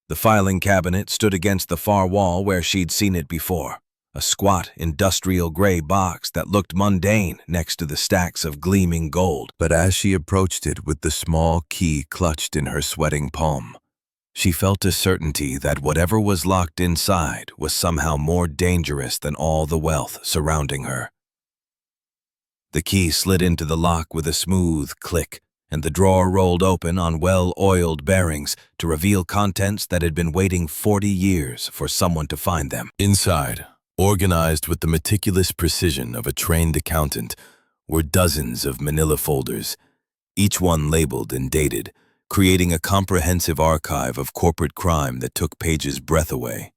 The filing cabinet stood against the far wall where she'd seen it before, a squat, industrial gray box that looked mundane next to the stacks of gleaming gold. But as she approached it with the small key clutched in her sweating palm, she felt a certainty that whatever was locked inside was somehow more dangerous than all the wealth surrounding her. The key slid into the lock with a smooth click, and the drawer rolled open on well-oiled bearings to reveal contents that had been waiting 40 years for someone to find them. Inside, organized with the meticulous precision of a trained accountant, were dozens of manila folders, each one labeled and dated, creating a comprehensive archive of corporate crime that took Paige's breath away.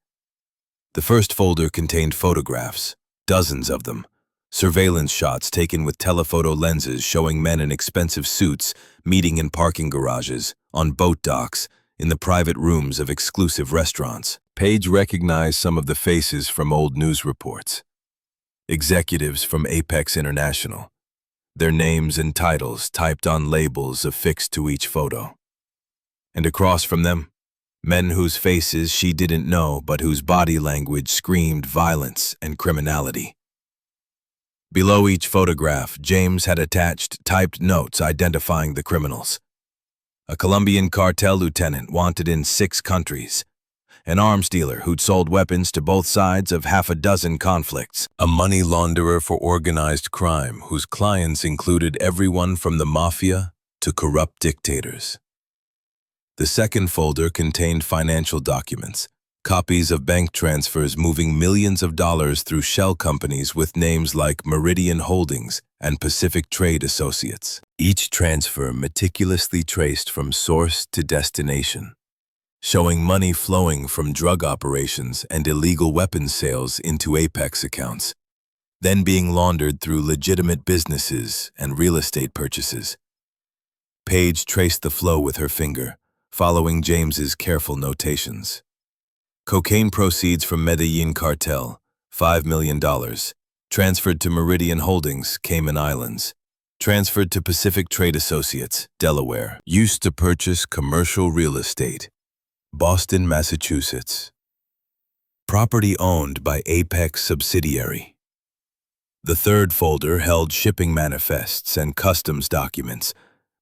The first folder contained photographs, dozens of them, surveillance shots taken with telephoto lenses showing men in expensive suits meeting in parking garages, on boat docks, in the private rooms of exclusive restaurants. Paige recognized some of the faces from old news reports. Executives from Apex International, their names and titles typed on labels affixed to each photo. And across from them, men whose faces she didn't know but whose body language screamed violence and criminality. Below each photograph, James had attached typed notes identifying the criminals. A Colombian cartel lieutenant wanted in 6 countries, an arms dealer who'd sold weapons to both sides of half a dozen conflicts, a money launderer for organized crime whose clients included everyone from the mafia to corrupt dictators. The second folder contained financial documents, copies of bank transfers moving millions of dollars through shell companies with names like Meridian Holdings and Pacific Trade Associates. Each transfer meticulously traced from source to destination, showing money flowing from drug operations and illegal weapons sales into Apex accounts, then being laundered through legitimate businesses and real estate purchases. Paige traced the flow with her finger, following James's careful notations. Cocaine proceeds from Medellin cartel, $5 million, transferred to Meridian Holdings, Cayman Islands, transferred to Pacific Trade Associates, Delaware, used to purchase commercial real estate, Boston, Massachusetts. Property owned by Apex subsidiary. The third folder held shipping manifests and customs documents,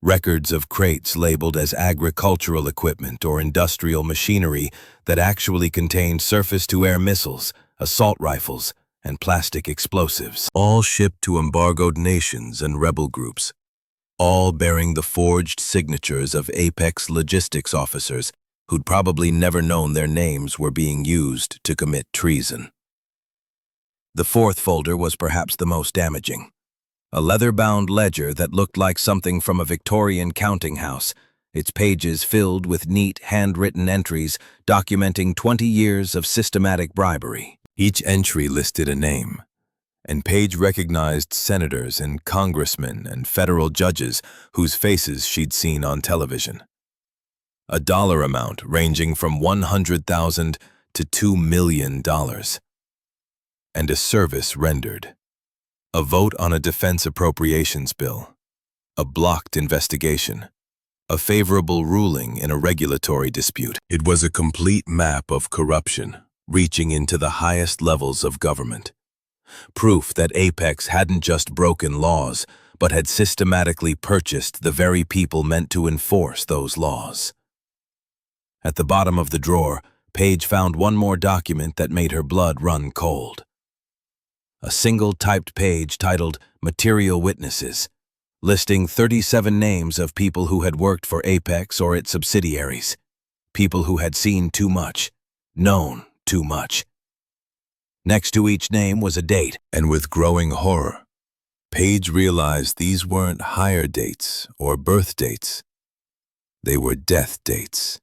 records of crates labeled as agricultural equipment or industrial machinery that actually contained surface-to-air missiles, assault rifles, and plastic explosives, all shipped to embargoed nations and rebel groups, all bearing the forged signatures of Apex logistics officers who'd probably never known their names were being used to commit treason. The fourth folder was perhaps the most damaging. A leather-bound ledger that looked like something from a Victorian counting house, its pages filled with neat, handwritten entries documenting 20 years of systematic bribery. Each entry listed a name, and Paige recognized senators and congressmen and federal judges whose faces she'd seen on television. A dollar amount ranging from $100,000 to $2 million. And a service rendered. A vote on a defense appropriations bill, a blocked investigation, a favorable ruling in a regulatory dispute. It was a complete map of corruption, reaching into the highest levels of government. Proof that Apex hadn't just broken laws, but had systematically purchased the very people meant to enforce those laws. At the bottom of the drawer, Paige found one more document that made her blood run cold. A single typed page titled Material Witnesses, listing 37 names of people who had worked for Apex or its subsidiaries, people who had seen too much, known too much. Next to each name was a date, and with growing horror, Paige realized these weren't hire dates or birth dates. They were death dates.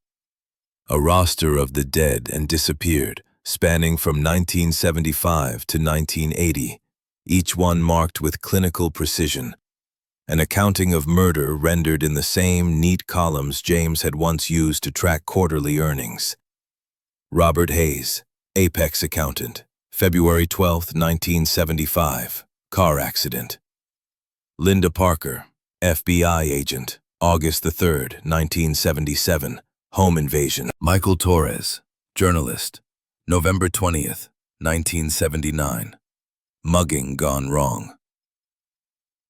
A roster of the dead and disappeared, spanning from 1975 to 1980, each one marked with clinical precision, an accounting of murder rendered in the same neat columns James had once used to track quarterly earnings. Robert Hayes, Apex accountant, February 12, 1975, car accident. Linda Parker, FBI agent, August 3, 1977, home invasion. Michael Torres, journalist, November 20th, 1979. Mugging gone wrong.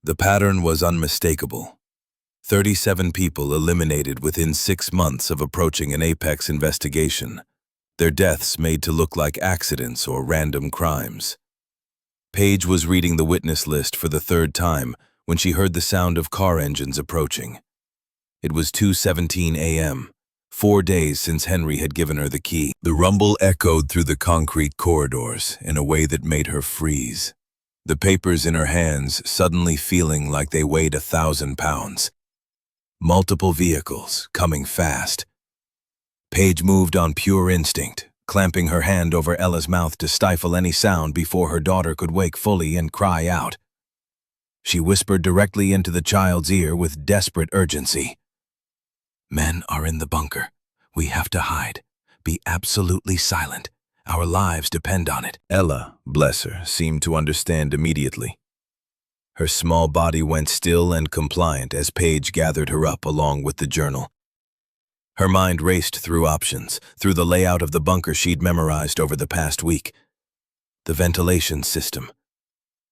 The pattern was unmistakable. 37 people eliminated within 6 months of approaching an Apex investigation, their deaths made to look like accidents or random crimes. Paige was reading the witness list for the third time when she heard the sound of car engines approaching. It was 2:17 a.m., 4 days since Henry had given her the key. The rumble echoed through the concrete corridors in a way that made her freeze, the papers in her hands suddenly feeling like they weighed 1,000 pounds. Multiple vehicles, coming fast. Paige moved on pure instinct, clamping her hand over Ella's mouth to stifle any sound before her daughter could wake fully and cry out. She whispered directly into the child's ear with desperate urgency. "Men are in the bunker. We have to hide. Be absolutely silent. Our lives depend on it." Ella, bless her, seemed to understand immediately. Her small body went still and compliant as Paige gathered her up along with the journal. Her mind raced through options, through the layout of the bunker she'd memorized over the past week. The ventilation system.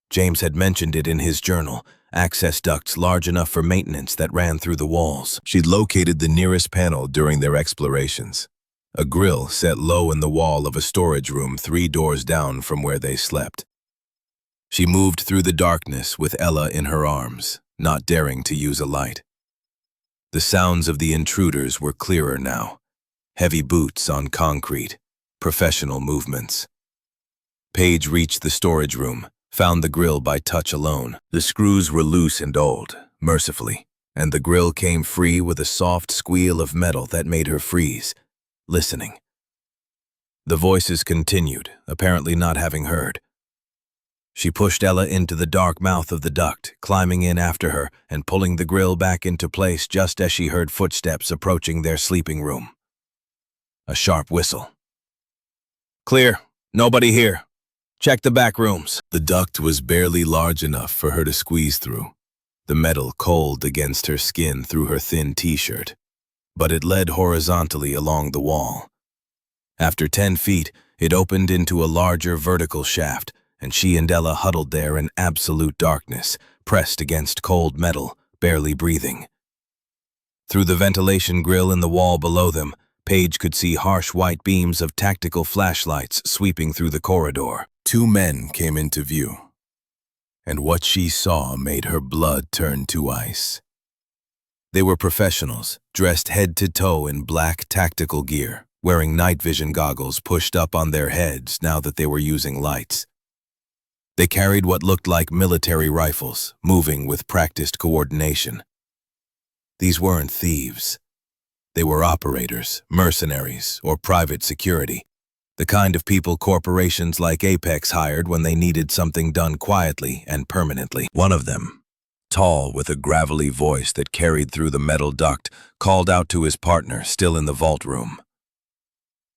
James had mentioned it in his journal, access ducts large enough for maintenance that ran through the walls. She'd located the nearest panel during their explorations. A grill set low in the wall of a storage room 3 doors down from where they slept. She moved through the darkness with Ella in her arms, not daring to use a light. The sounds of the intruders were clearer now. Heavy boots on concrete, professional movements. Paige reached the storage room, found the grill by touch alone. The screws were loose and old, mercifully, and the grill came free with a soft squeal of metal that made her freeze, listening. The voices continued, apparently not having heard. She pushed Ella into the dark mouth of the duct, climbing in after her and pulling the grill back into place just as she heard footsteps approaching their sleeping room. A sharp whistle. "Clear. Nobody here. Check the back rooms." The duct was barely large enough for her to squeeze through, the metal cold against her skin through her thin t-shirt, but it led horizontally along the wall. After 10 feet, it opened into a larger vertical shaft, and she and Ella huddled there in absolute darkness, pressed against cold metal, barely breathing. Through the ventilation grill in the wall below them, Paige could see harsh white beams of tactical flashlights sweeping through the corridor. 2 men came into view, and what she saw made her blood turn to ice. They were professionals, dressed head to toe in black tactical gear, wearing night vision goggles pushed up on their heads now that they were using lights. They carried what looked like military rifles, moving with practiced coordination. These weren't thieves. They were operators, mercenaries, or private security, the kind of people corporations like Apex hired when they needed something done quietly and permanently. One of them, tall with a gravelly voice that carried through the metal duct, called out to his partner still in the vault room.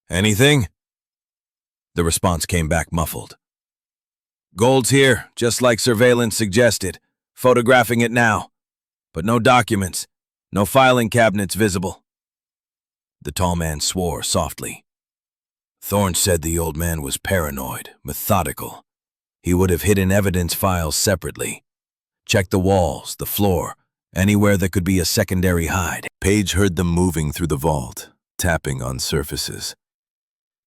"Anything?" The response came back muffled. "Gold's here, just like surveillance suggested. Photographing it now. But no documents, no filing cabinets visible." The tall man swore softly. Thorne said the old man was paranoid, methodical. He would have hidden evidence files separately. Checked the walls, the floor, anywhere that could be a secondary hide. Paige heard them moving through the vault, tapping on surfaces.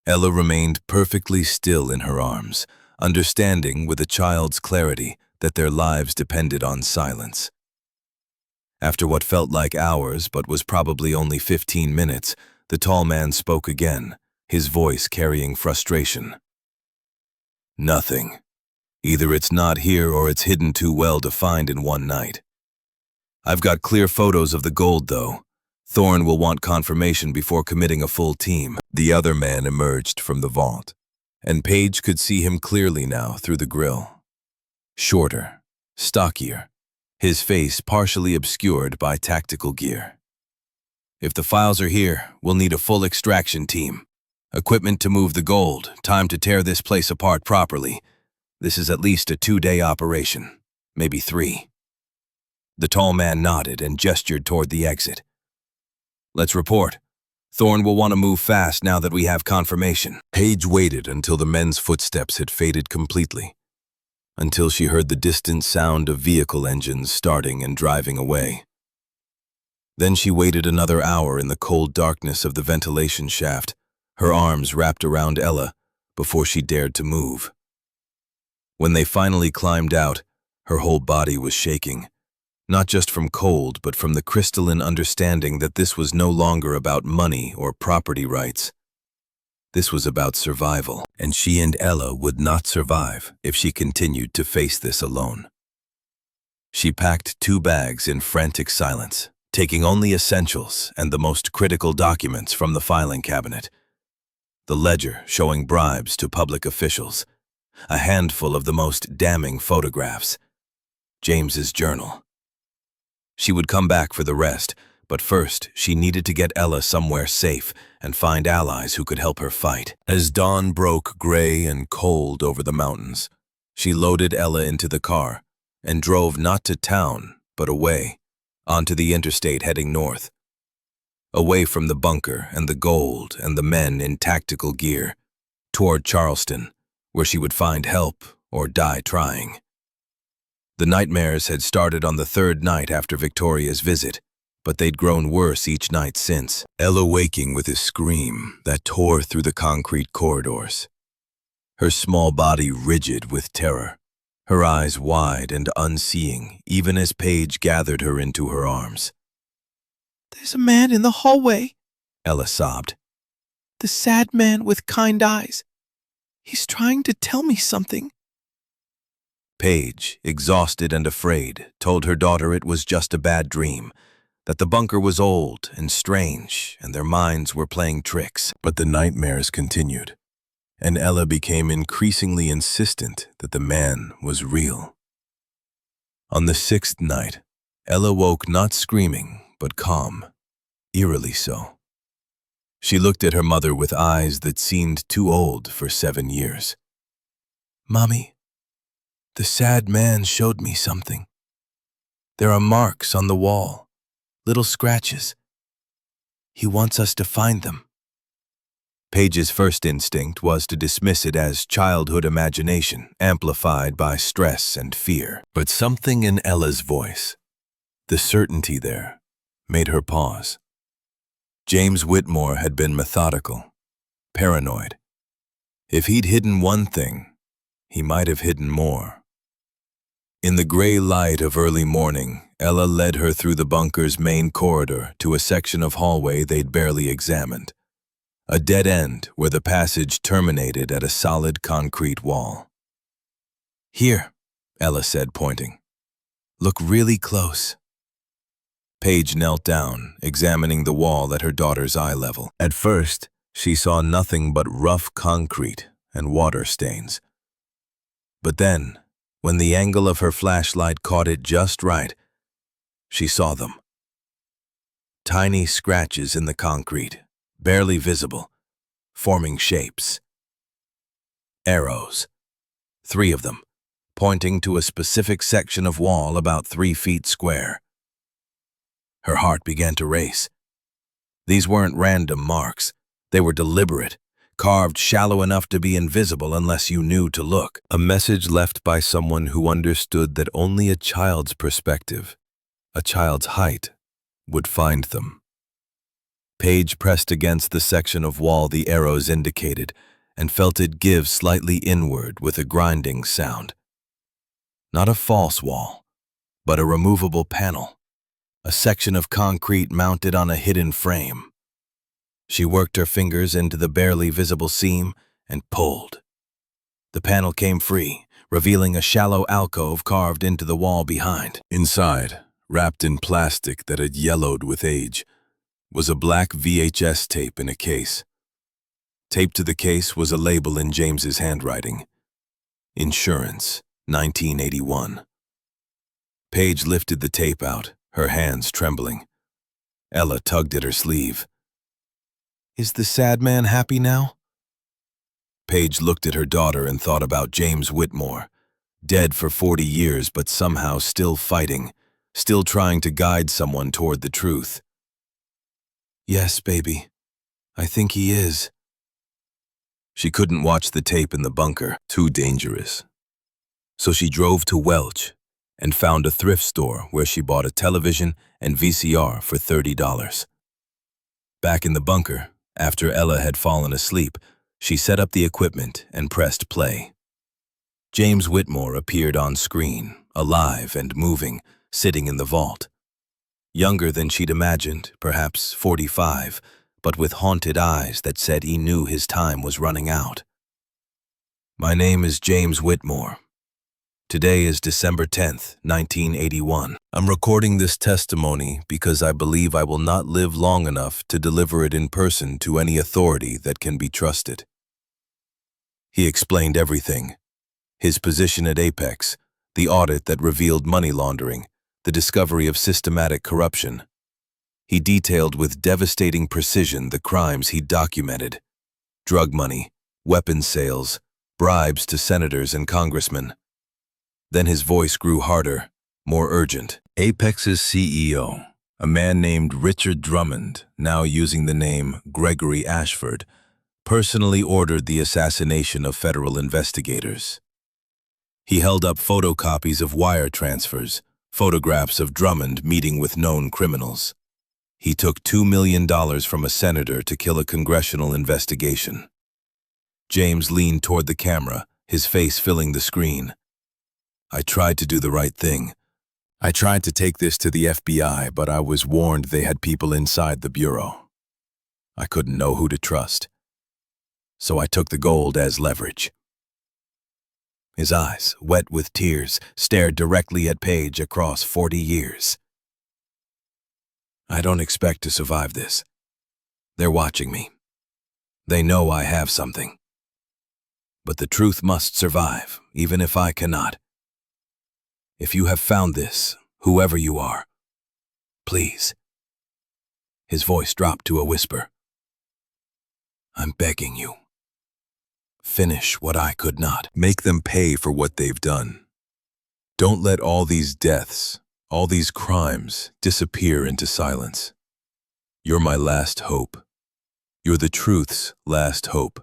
Ella remained perfectly still in her arms, understanding with a child's clarity that their lives depended on silence. After what felt like hours but was probably only 15 minutes, the tall man spoke again, his voice carrying frustration. "Nothing. Either it's not here or it's hidden too well to find in one night. I've got clear photos of the gold, though. Thorne will want confirmation before committing a full team." The other man emerged from the vault, and Paige could see him clearly now through the grill. Shorter, stockier, his face partially obscured by tactical gear. "If the files are here, we'll need a full extraction team. Equipment to move the gold, time to tear this place apart properly. This is at least a 2-day operation, maybe 3. The tall man nodded and gestured toward the exit. "Let's report. Thorne will want to move fast now that we have confirmation." Paige waited until the men's footsteps had faded completely, until she heard the distant sound of vehicle engines starting and driving away. Then she waited another hour in the cold darkness of the ventilation shaft, her arms wrapped around Ella, before she dared to move. When they finally climbed out, her whole body was shaking, Not just from cold, but from the crystalline understanding that this was no longer about money or property rights. This was about survival, and she and Ella would not survive if she continued to face this alone. She packed 2 bags in frantic silence, taking only essentials and the most critical documents from the filing cabinet. The ledger showing bribes to public officials, a handful of the most damning photographs, James's journal. She would come back for the rest, but first she needed to get Ella somewhere safe and find allies who could help her fight. As dawn broke gray and cold over the mountains, she loaded Ella into the car and drove not to town, but away, onto the interstate heading north. Away from the bunker and the gold and the men in tactical gear, toward Charleston, where she would find help or die trying. The nightmares had started on the 3rd night after Victoria's visit, but they'd grown worse each night since, Ella waking with a scream that tore through the concrete corridors. Her small body rigid with terror, her eyes wide and unseeing even as Paige gathered her into her arms. "There's a man in the hallway," Ella sobbed. "The sad man with kind eyes. He's trying to tell me something." Paige, exhausted and afraid, told her daughter it was just a bad dream, that the bunker was old and strange and their minds were playing tricks. But the nightmares continued, and Ella became increasingly insistent that the man was real. On the 6th night, Ella woke not screaming, but calm, eerily so. She looked at her mother with eyes that seemed too old for 7 years. "Mommy, the sad man showed me something. There are marks on the wall, little scratches. He wants us to find them." Paige's first instinct was to dismiss it as childhood imagination, amplified by stress and fear. But something in Ella's voice, the certainty there, made her pause. James Whitmore had been methodical, paranoid. If he'd hidden one thing, he might have hidden more. In the gray light of early morning, Ella led her through the bunker's main corridor to a section of hallway they'd barely examined. A dead end where the passage terminated at a solid concrete wall. "Here," Ella said, pointing. "Look really close." Paige knelt down, examining the wall at her daughter's eye level. At first, she saw nothing but rough concrete and water stains. But then, when the angle of her flashlight caught it just right, she saw them. Tiny scratches in the concrete, barely visible, forming shapes. Arrows, 3 of them, pointing to a specific section of wall about 3 feet square. Her heart began to race. These weren't random marks. They were deliberate, carved shallow enough to be invisible unless you knew to look. A message left by someone who understood that only a child's perspective, a child's height, would find them. Paige pressed against the section of wall the arrows indicated and felt it give slightly inward with a grinding sound. Not a false wall, but a removable panel, a section of concrete mounted on a hidden frame. She worked her fingers into the barely visible seam and pulled. The panel came free, revealing a shallow alcove carved into the wall behind. Inside, wrapped in plastic that had yellowed with age, was a black VHS tape in a case. Taped to the case was a label in James's handwriting. Insurance, 1981. Paige lifted the tape out, her hands trembling. Ella tugged at her sleeve. "Is the sad man happy now?" Paige looked at her daughter and thought about James Whitmore, dead for 40 years but somehow still fighting, still trying to guide someone toward the truth. "Yes, baby. I think he is." She couldn't watch the tape in the bunker, too dangerous. So she drove to Welch and found a thrift store where she bought a television and VCR for $30. Back in the bunker, after Ella had fallen asleep, she set up the equipment and pressed play. James Whitmore appeared on screen, alive and moving, sitting in the vault. Younger than she'd imagined, perhaps 45, but with haunted eyes that said he knew his time was running out. My name is James Whitmore. Today is December 10th, 1981. I'm recording this testimony because I believe I will not live long enough to deliver it in person to any authority that can be trusted. He explained everything. His position at Apex, the audit that revealed money laundering, the discovery of systematic corruption. He detailed with devastating precision the crimes he documented: drug money, weapons sales, bribes to senators and congressmen. Then his voice grew harder, more urgent. Apex's CEO, a man named Richard Drummond, now using the name Gregory Ashford, personally ordered the assassination of federal investigators. He held up photocopies of wire transfers, photographs of Drummond meeting with known criminals. He took $2 million from a senator to kill a congressional investigation. James leaned toward the camera, his face filling the screen. I tried to do the right thing. I tried to take this to the FBI, but I was warned they had people inside the bureau. I couldn't know who to trust. So I took the gold as leverage. His eyes, wet with tears, stared directly at Paige across 40 years. I don't expect to survive this. They're watching me. They know I have something. But the truth must survive, even if I cannot. If you have found this, whoever you are, please. His voice dropped to a whisper. I'm begging you. Finish what I could not. Make them pay for what they've done. Don't let all these deaths, all these crimes, disappear into silence. You're my last hope. You're the truth's last hope.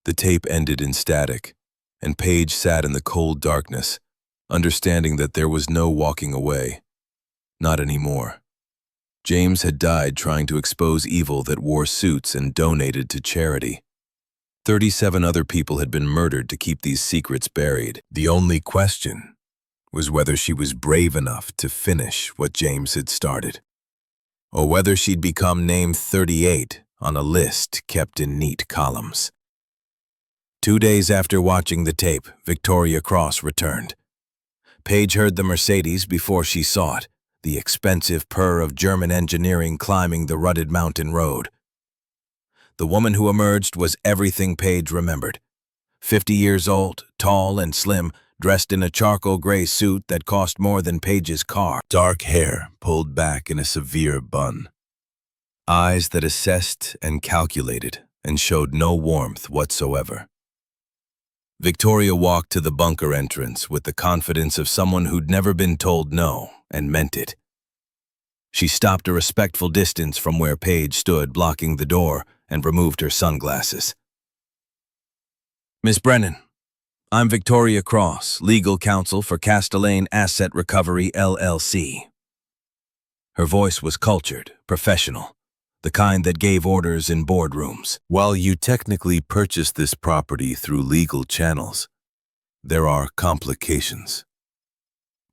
The tape ended in static, and Paige sat in the cold darkness, understanding that there was no walking away. Not anymore. James had died trying to expose evil that wore suits and donated to charity. 37 other people had been murdered to keep these secrets buried. The only question was whether she was brave enough to finish what James had started, or whether she'd become name 38 on a list kept in neat columns. 2 days after watching the tape, Victoria Cross returned. Paige heard the Mercedes before she saw it, the expensive purr of German engineering climbing the rutted mountain road. The woman who emerged was everything Paige remembered. 50 years old, tall and slim, dressed in a charcoal gray suit that cost more than Paige's car. Dark hair pulled back in a severe bun. Eyes that assessed and calculated and showed no warmth whatsoever. Victoria walked to the bunker entrance with the confidence of someone who'd never been told no and meant it. She stopped a respectful distance from where Paige stood blocking the door and removed her sunglasses. Miss Brennan, I'm Victoria Cross, legal counsel for Castellane Asset Recovery, LLC. Her voice was cultured, professional, the kind that gave orders in boardrooms. While you technically purchased this property through legal channels, there are complications.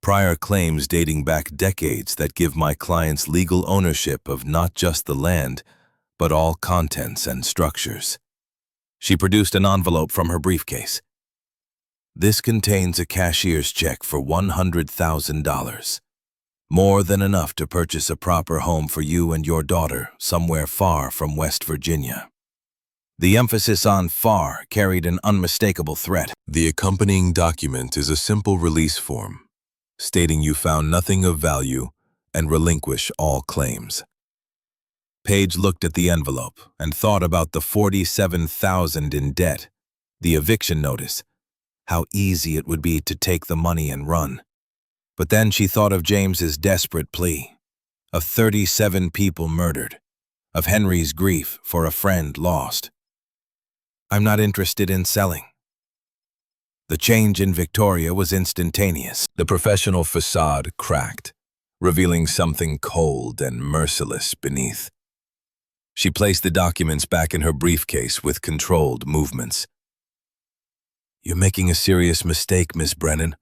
Prior claims dating back decades that give my clients legal ownership of not just the land, but all contents and structures. She produced an envelope from her briefcase. This contains a cashier's check for $100,000. More than enough to purchase a proper home for you and your daughter somewhere far from West Virginia. The emphasis on far carried an unmistakable threat. The accompanying document is a simple release form, stating you found nothing of value and relinquish all claims. Paige looked at the envelope and thought about the $47,000 in debt, the eviction notice, how easy it would be to take the money and run. But then she thought of James's desperate plea, of 37 people murdered, of Henry's grief for a friend lost. I'm not interested in selling. The change in Victoria was instantaneous. The professional facade cracked, revealing something cold and merciless beneath. She placed the documents back in her briefcase with controlled movements. You're making a serious mistake, Miss Brennan.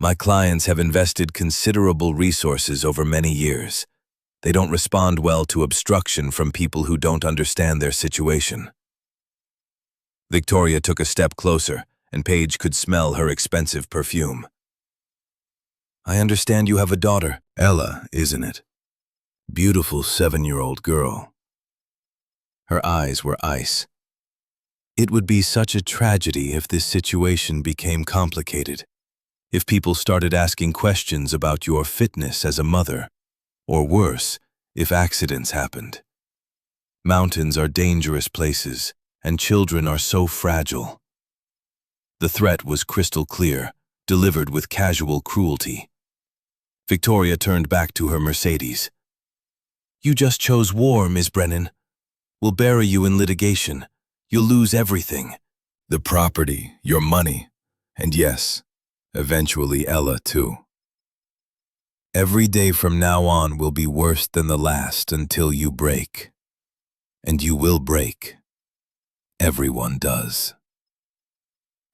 My clients have invested considerable resources over many years. They don't respond well to obstruction from people who don't understand their situation. Victoria took a step closer, and Paige could smell her expensive perfume. I understand you have a daughter. Ella, isn't it? Beautiful 7-year-old girl. Her eyes were ice. It would be such a tragedy if this situation became complicated, if people started asking questions about your fitness as a mother, or worse, if accidents happened. Mountains are dangerous places, and children are so fragile. The threat was crystal clear, delivered with casual cruelty. Victoria turned back to her Mercedes. You just chose war, Miss Brennan. We'll bury you in litigation. You'll lose everything. The property, your money, and yes, eventually Ella too. Every day from now on will be worse than the last until you break. And you will break. Everyone does.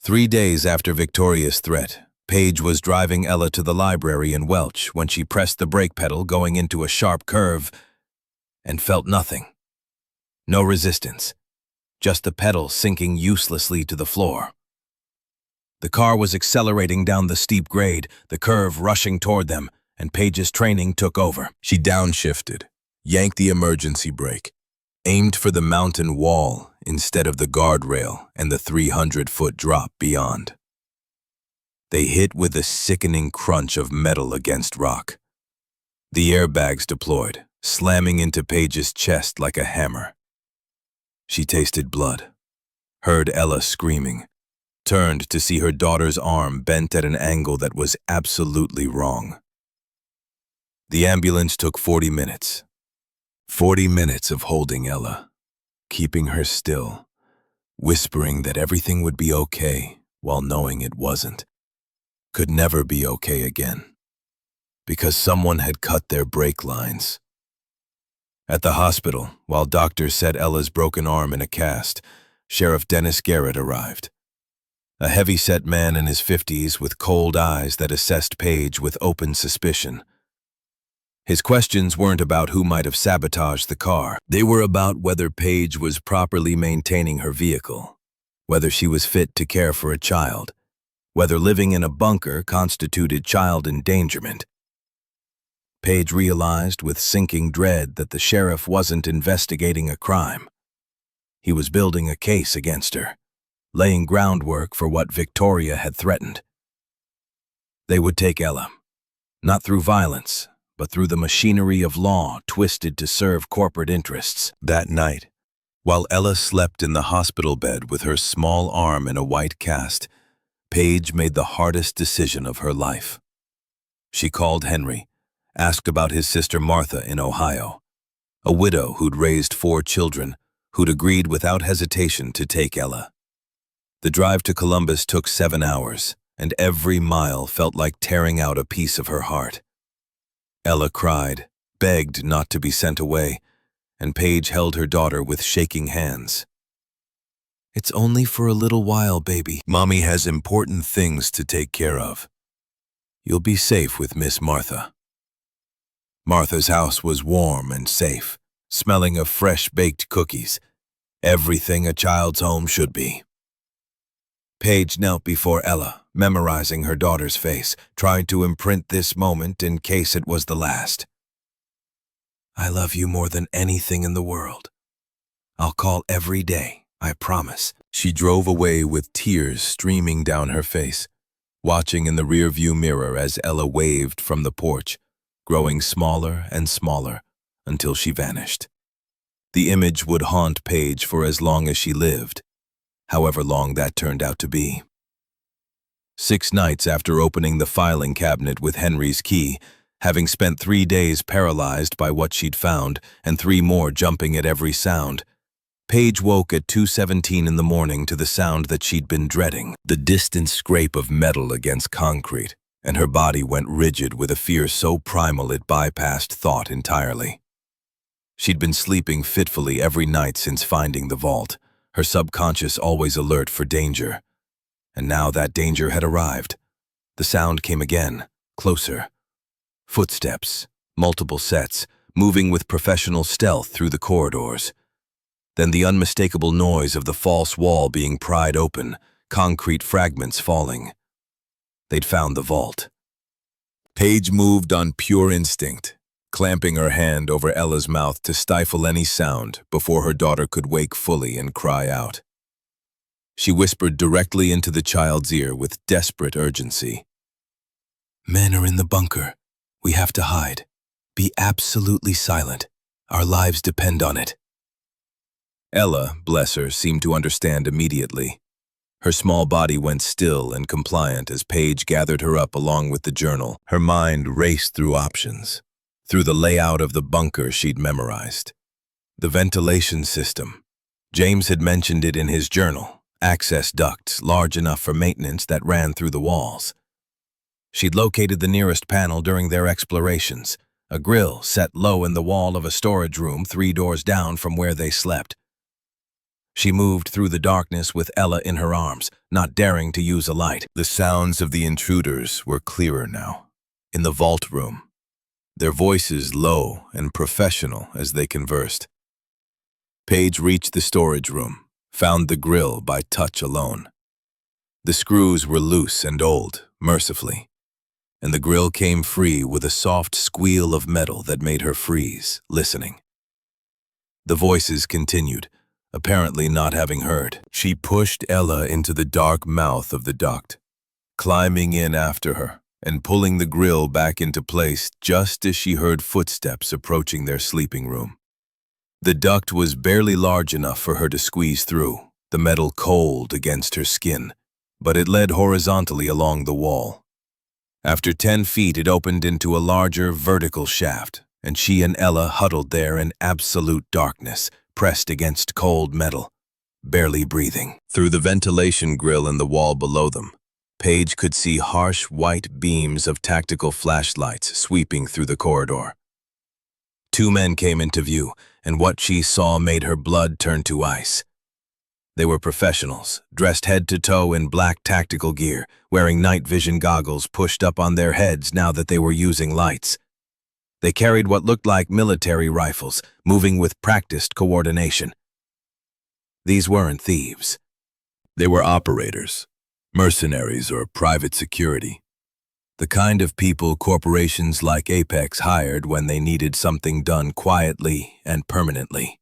3 days after Victoria's threat, Paige was driving Ella to the library in Welch when she pressed the brake pedal going into a sharp curve and felt nothing. No resistance. Just the pedal sinking uselessly to the floor. The car was accelerating down the steep grade, the curve rushing toward them, and Paige's training took over. She downshifted, yanked the emergency brake, aimed for the mountain wall instead of the guardrail and the 300-foot drop beyond. They hit with a sickening crunch of metal against rock. The airbags deployed, slamming into Paige's chest like a hammer. She tasted blood, heard Ella screaming, turned to see her daughter's arm bent at an angle that was absolutely wrong. The ambulance took 40 minutes. 40 minutes of holding Ella, keeping her still, whispering that everything would be okay while knowing it wasn't. Could never be okay again, because someone had cut their brake lines. At the hospital, while doctors set Ella's broken arm in a cast, Sheriff Dennis Garrett arrived. A heavy-set man in his 50s with cold eyes that assessed Paige with open suspicion. His questions weren't about who might have sabotaged the car. They were about whether Paige was properly maintaining her vehicle, whether she was fit to care for a child, whether living in a bunker constituted child endangerment. Paige realized with sinking dread that the sheriff wasn't investigating a crime. He was building a case against her, laying groundwork for what Victoria had threatened. They would take Ella, not through violence, but through the machinery of law twisted to serve corporate interests. That night, while Ella slept in the hospital bed with her small arm in a white cast, Paige made the hardest decision of her life. She called Henry, asked about his sister Martha in Ohio, a widow who'd raised 4 children, who'd agreed without hesitation to take Ella. The drive to Columbus took 7 hours, and every mile felt like tearing out a piece of her heart. Ella cried, begged not to be sent away, and Paige held her daughter with shaking hands. It's only for a little while, baby. Mommy has important things to take care of. You'll be safe with Miss Martha. Martha's house was warm and safe, smelling of fresh-baked cookies, everything a child's home should be. Paige knelt before Ella, memorizing her daughter's face, trying to imprint this moment in case it was the last. I love you more than anything in the world. I'll call every day, I promise. She drove away with tears streaming down her face, watching in the rearview mirror as Ella waved from the porch, growing smaller and smaller until she vanished. The image would haunt Paige for as long as she lived, however long that turned out to be. 6 nights after opening the filing cabinet with Henry's key, having spent 3 days paralyzed by what she'd found and 3 more jumping at every sound, Paige woke at 2:17 in the morning to the sound that she'd been dreading, the distant scrape of metal against concrete, and her body went rigid with a fear so primal it bypassed thought entirely. She'd been sleeping fitfully every night since finding the vault, her subconscious always alert for danger. And now that danger had arrived. The sound came again, closer. Footsteps, multiple sets, moving with professional stealth through the corridors. Then the unmistakable noise of the false wall being pried open, concrete fragments falling. They'd found the vault. Paige moved on pure instinct, clamping her hand over Ella's mouth to stifle any sound before her daughter could wake fully and cry out. She whispered directly into the child's ear with desperate urgency. "Men are in the bunker. We have to hide. Be absolutely silent. Our lives depend on it." Ella, bless her, seemed to understand immediately. Her small body went still and compliant as Paige gathered her up along with the journal. Her mind raced through options, through the layout of the bunker she'd memorized. The ventilation system. James had mentioned it in his journal, access ducts large enough for maintenance that ran through the walls. She'd located the nearest panel during their explorations, a grill set low in the wall of a storage room 3 doors down from where they slept. She moved through the darkness with Ella in her arms, not daring to use a light. The sounds of the intruders were clearer now, in the vault room, their voices low and professional as they conversed. Paige reached the storage room, found the grill by touch alone. The screws were loose and old, mercifully, and the grill came free with a soft squeal of metal that made her freeze, listening. The voices continued, apparently not having heard. She pushed Ella into the dark mouth of the duct, climbing in after her and pulling the grill back into place just as she heard footsteps approaching their sleeping room. The duct was barely large enough for her to squeeze through, the metal cold against her skin, but it led horizontally along the wall. After 10 feet, it opened into a larger vertical shaft, and she and Ella huddled there in absolute darkness, pressed against cold metal, barely breathing. Through the ventilation grill in the wall below them, Paige could see harsh white beams of tactical flashlights sweeping through the corridor. 2 men came into view, and what she saw made her blood turn to ice. They were professionals, dressed head to toe in black tactical gear, wearing night vision goggles pushed up on their heads now that they were using lights. They carried what looked like military rifles, moving with practiced coordination. These weren't thieves. They were operators, mercenaries or private security. The kind of people corporations like Apex hired when they needed something done quietly and permanently.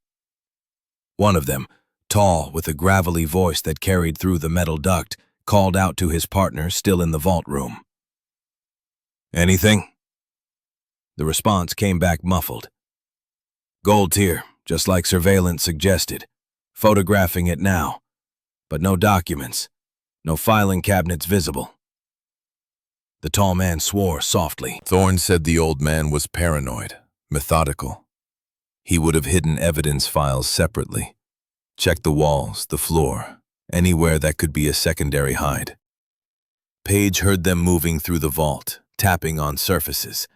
One of them, tall with a gravelly voice that carried through the metal duct, called out to his partner still in the vault room. "Anything?" The response came back muffled. "Gold's here, just like surveillance suggested. Photographing it now. But no documents. No filing cabinets visible." The tall man swore softly. Thorne said the old man was paranoid, methodical. He would have hidden evidence files separately. Checked the walls, the floor, anywhere that could be a secondary hide. Paige heard them moving through the vault, tapping on surfaces.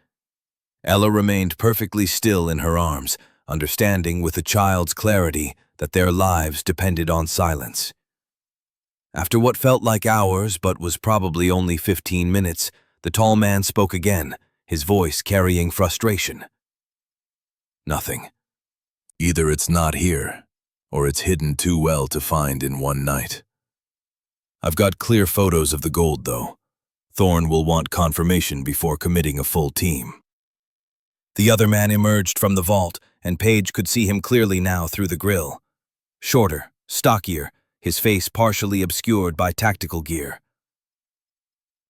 Ella remained perfectly still in her arms, understanding with a child's clarity that their lives depended on silence. After what felt like hours but was probably only 15 minutes, the tall man spoke again, his voice carrying frustration. "Nothing. Either it's not here, or it's hidden too well to find in one night. I've got clear photos of the gold, though. Thorne will want confirmation before committing a full team." The other man emerged from the vault, and Paige could see him clearly now through the grill. Shorter, stockier, his face partially obscured by tactical gear.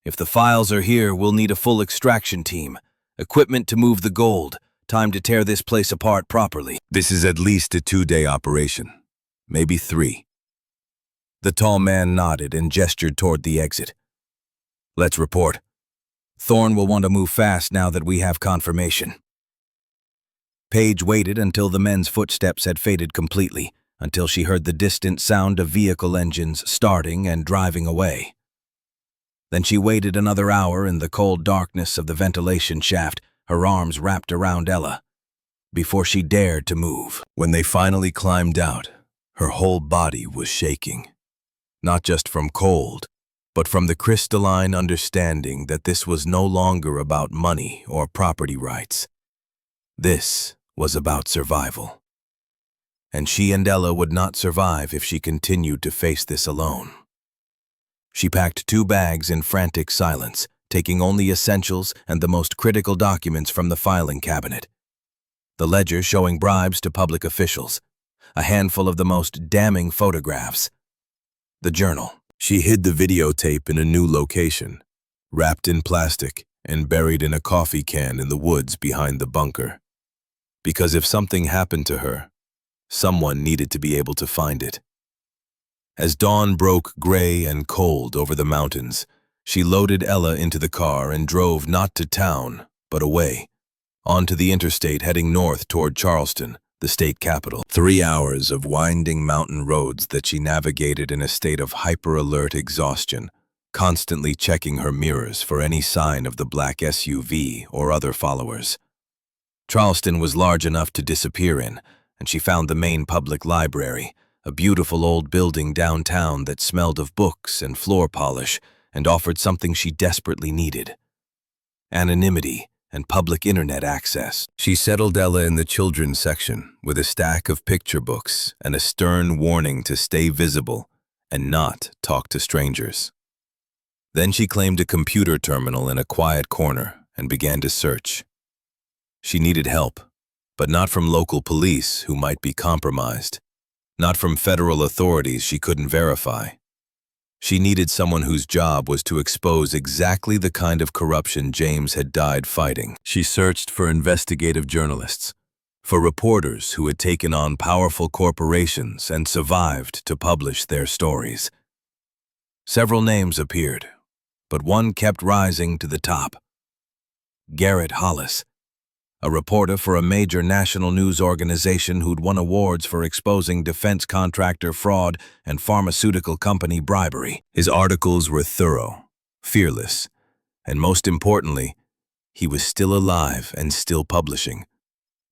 "If the files are here, we'll need a full extraction team, equipment to move the gold, time to tear this place apart properly." "This is at least a 2-day operation, maybe 3. The tall man nodded and gestured toward the exit. "Let's report. Thorne will want to move fast now that we have confirmation." Paige waited until the men's footsteps had faded completely, until she heard the distant sound of vehicle engines starting and driving away. Then she waited another hour in the cold darkness of the ventilation shaft, her arms wrapped around Ella, before she dared to move. When they finally climbed out, her whole body was shaking. Not just from cold, but from the crystalline understanding that this was no longer about money or property rights. This was about survival. And she and Ella would not survive if she continued to face this alone. She packed 2 bags in frantic silence, taking only essentials and the most critical documents from the filing cabinet. The ledger showing bribes to public officials, a handful of the most damning photographs. The journal. She hid the videotape in a new location, wrapped in plastic and buried in a coffee can in the woods behind the bunker. Because if something happened to her, someone needed to be able to find it. As dawn broke gray and cold over the mountains, she loaded Ella into the car and drove not to town, but away, onto the interstate heading north toward Charleston, the state capital. 3 hours of winding mountain roads that she navigated in a state of hyper-alert exhaustion, constantly checking her mirrors for any sign of the black SUV or other followers. Charleston was large enough to disappear in, and she found the main public library, a beautiful old building downtown that smelled of books and floor polish and offered something she desperately needed: anonymity and public internet access. She settled Ella in the children's section with a stack of picture books and a stern warning to stay visible and not talk to strangers. Then she claimed a computer terminal in a quiet corner and began to search. She needed help, but not from local police who might be compromised, not from federal authorities she couldn't verify. She needed someone whose job was to expose exactly the kind of corruption James had died fighting. She searched for investigative journalists, for reporters who had taken on powerful corporations and survived to publish their stories. Several names appeared, but one kept rising to the top: Garrett Hollis, a reporter for a major national news organization who'd won awards for exposing defense contractor fraud and pharmaceutical company bribery. His articles were thorough, fearless, and most importantly, he was still alive and still publishing,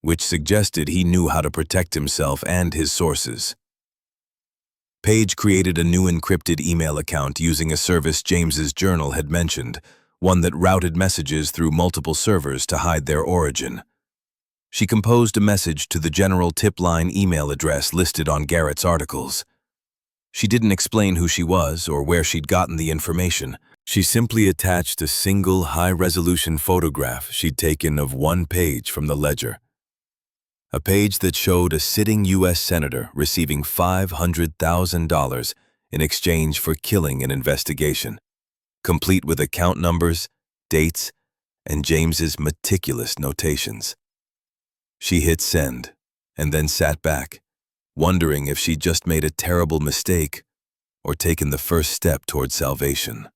which suggested he knew how to protect himself and his sources. Page created a new encrypted email account using a service James's journal had mentioned, one that routed messages through multiple servers to hide their origin. She composed a message to the general tip line email address listed on Garrett's articles. She didn't explain who she was or where she'd gotten the information. She simply attached a single high-resolution photograph she'd taken of one page from the ledger. A page that showed a sitting U.S. senator receiving $500,000 in exchange for killing an investigation, complete with account numbers, dates, and James's meticulous notations. She hit send, and then sat back, wondering if she'd just made a terrible mistake or taken the first step toward salvation.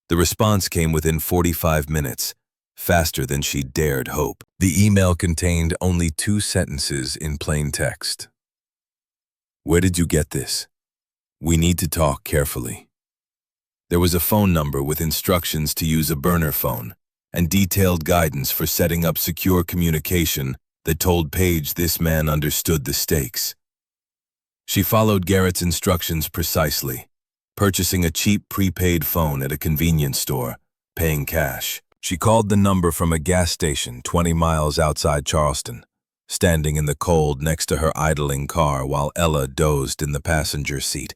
The response came within 45 minutes, faster than she dared hope. The email contained only 2 sentences in plain text. "Where did you get this? We need to talk carefully." There was a phone number with instructions to use a burner phone and detailed guidance for setting up secure communication that told Page this man understood the stakes. She followed Garrett's instructions precisely, purchasing a cheap prepaid phone at a convenience store, paying cash. She called the number from a gas station 20 miles outside Charleston, standing in the cold next to her idling car while Ella dozed in the passenger seat.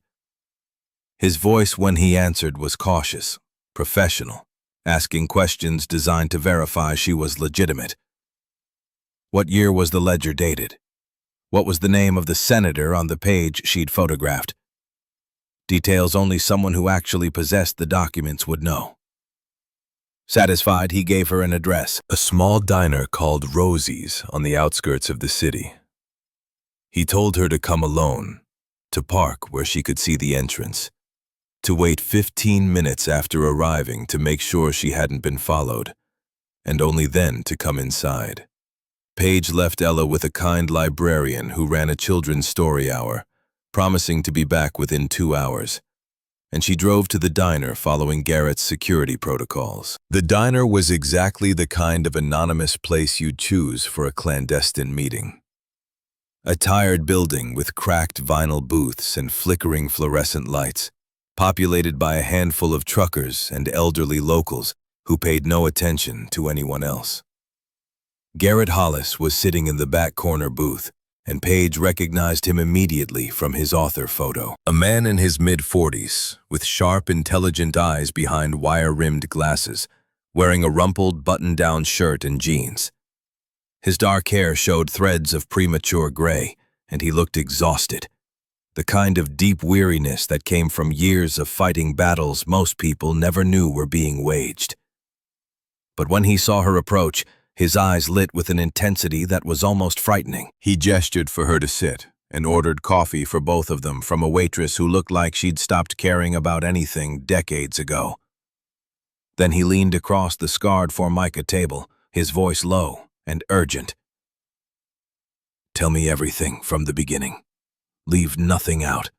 His voice when he answered was cautious, professional, asking questions designed to verify she was legitimate. What year was the ledger dated? What was the name of the senator on the page she'd photographed? Details only someone who actually possessed the documents would know. Satisfied, he gave her an address, a small diner called Rosie's on the outskirts of the city. He told her to come alone, to park where she could see the entrance, to wait 15 minutes after arriving to make sure she hadn't been followed, and only then to come inside. Page left Ella with a kind librarian who ran a children's story hour, promising to be back within 2 hours, and she drove to the diner following Garrett's security protocols. The diner was exactly the kind of anonymous place you'd choose for a clandestine meeting. A tired building with cracked vinyl booths and flickering fluorescent lights, populated by a handful of truckers and elderly locals who paid no attention to anyone else. Garrett Hollis was sitting in the back corner booth, and Paige recognized him immediately from his author photo. A man in his mid-40s, with sharp, intelligent eyes behind wire-rimmed glasses, wearing a rumpled, button-down shirt and jeans. His dark hair showed threads of premature gray, and he looked exhausted. The kind of deep weariness that came from years of fighting battles most people never knew were being waged. But when he saw her approach, his eyes lit with an intensity that was almost frightening. He gestured for her to sit and ordered coffee for both of them from a waitress who looked like she'd stopped caring about anything decades ago. Then he leaned across the scarred Formica table, his voice low and urgent. "Tell me everything from the beginning. Leave nothing out."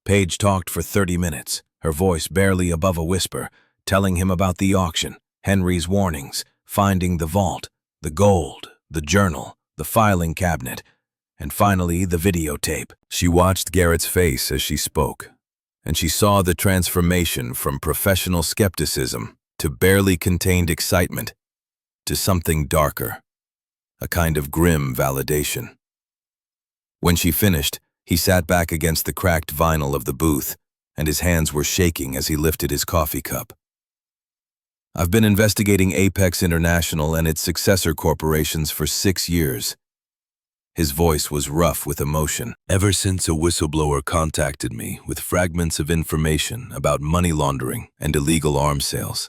Paige talked for 30 minutes, her voice barely above a whisper, telling him about the auction, Henry's warnings, finding the vault, the gold, the journal, the filing cabinet, and finally the videotape. She watched Garrett's face as she spoke, and she saw the transformation from professional skepticism to barely contained excitement to something darker, a kind of grim validation. When she finished, he sat back against the cracked vinyl of the booth, and his hands were shaking as he lifted his coffee cup. "I've been investigating Apex International and its successor corporations for 6 years. His voice was rough with emotion. "Ever since a whistleblower contacted me with fragments of information about money laundering and illegal arms sales.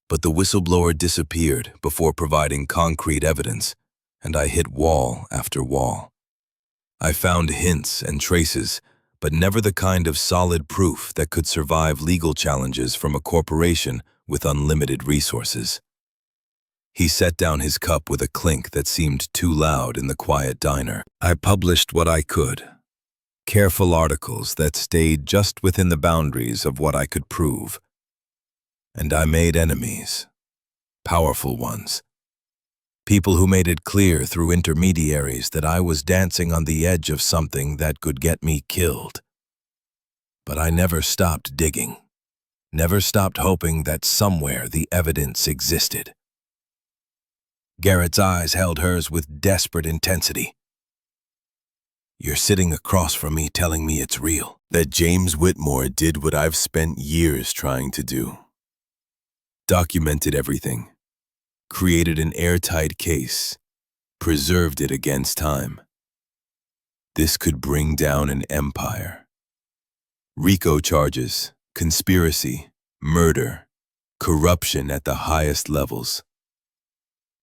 But the whistleblower disappeared before providing concrete evidence, and I hit wall after wall. I found hints and traces, but never the kind of solid proof that could survive legal challenges from a corporation with unlimited resources." He set down his cup with a clink that seemed too loud in the quiet diner. "I published what I could. Careful articles that stayed just within the boundaries of what I could prove. And I made enemies. Powerful ones. People who made it clear through intermediaries that I was dancing on the edge of something that could get me killed. But I never stopped digging. Never stopped hoping that somewhere the evidence existed." Garrett's eyes held hers with desperate intensity. "You're sitting across from me telling me it's real. That James Whitmore did what I've spent years trying to do. Documented everything. Created an airtight case. Preserved it against time. This could bring down an empire. RICO charges. Conspiracy, murder, corruption at the highest levels.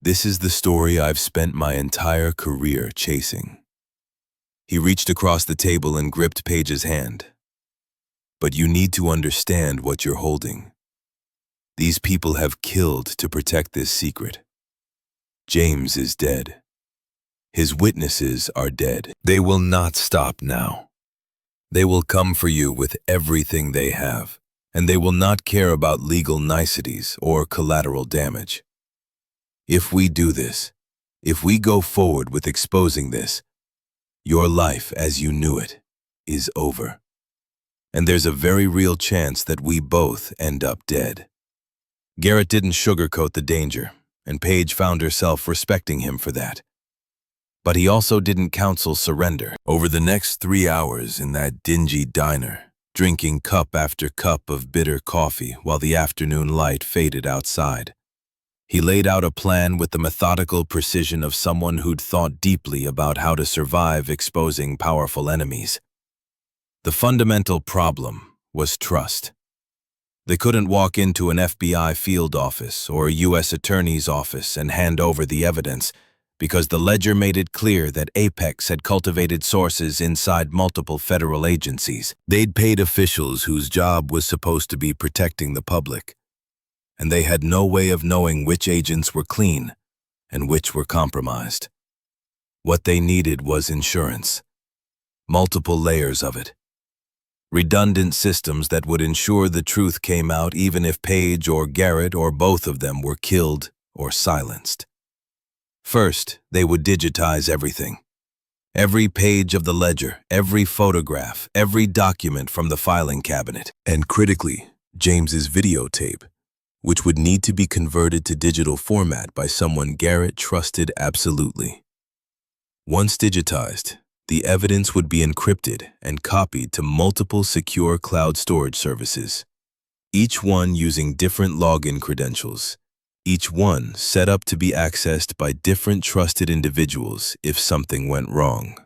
This is the story I've spent my entire career chasing." He reached across the table and gripped Paige's hand. "But you need to understand what you're holding. These people have killed to protect this secret. James is dead. His witnesses are dead. They will not stop now. They will come for you with everything they have, and they will not care about legal niceties or collateral damage. If we do this, if we go forward with exposing this, your life as you knew it is over. And there's a very real chance that we both end up dead." Garrett didn't sugarcoat the danger, and Paige found herself respecting him for that. But he also didn't counsel surrender. Over the next 3 hours in that dingy diner, drinking cup after cup of bitter coffee while the afternoon light faded outside, he laid out a plan with the methodical precision of someone who'd thought deeply about how to survive exposing powerful enemies. The fundamental problem was trust. They couldn't walk into an FBI field office or a U.S. attorney's office and hand over the evidence, because the ledger made it clear that Apex had cultivated sources inside multiple federal agencies. They'd paid officials whose job was supposed to be protecting the public, and they had no way of knowing which agents were clean and which were compromised. What they needed was insurance, multiple layers of it, redundant systems that would ensure the truth came out even if Paige or Garrett or both of them were killed or silenced. First, they would digitize everything. Every page of the ledger, every photograph, every document from the filing cabinet. And critically, James's videotape, which would need to be converted to digital format by someone Garrett trusted absolutely. Once digitized, the evidence would be encrypted and copied to multiple secure cloud storage services, each one using different login credentials, each one set up to be accessed by different trusted individuals if something went wrong.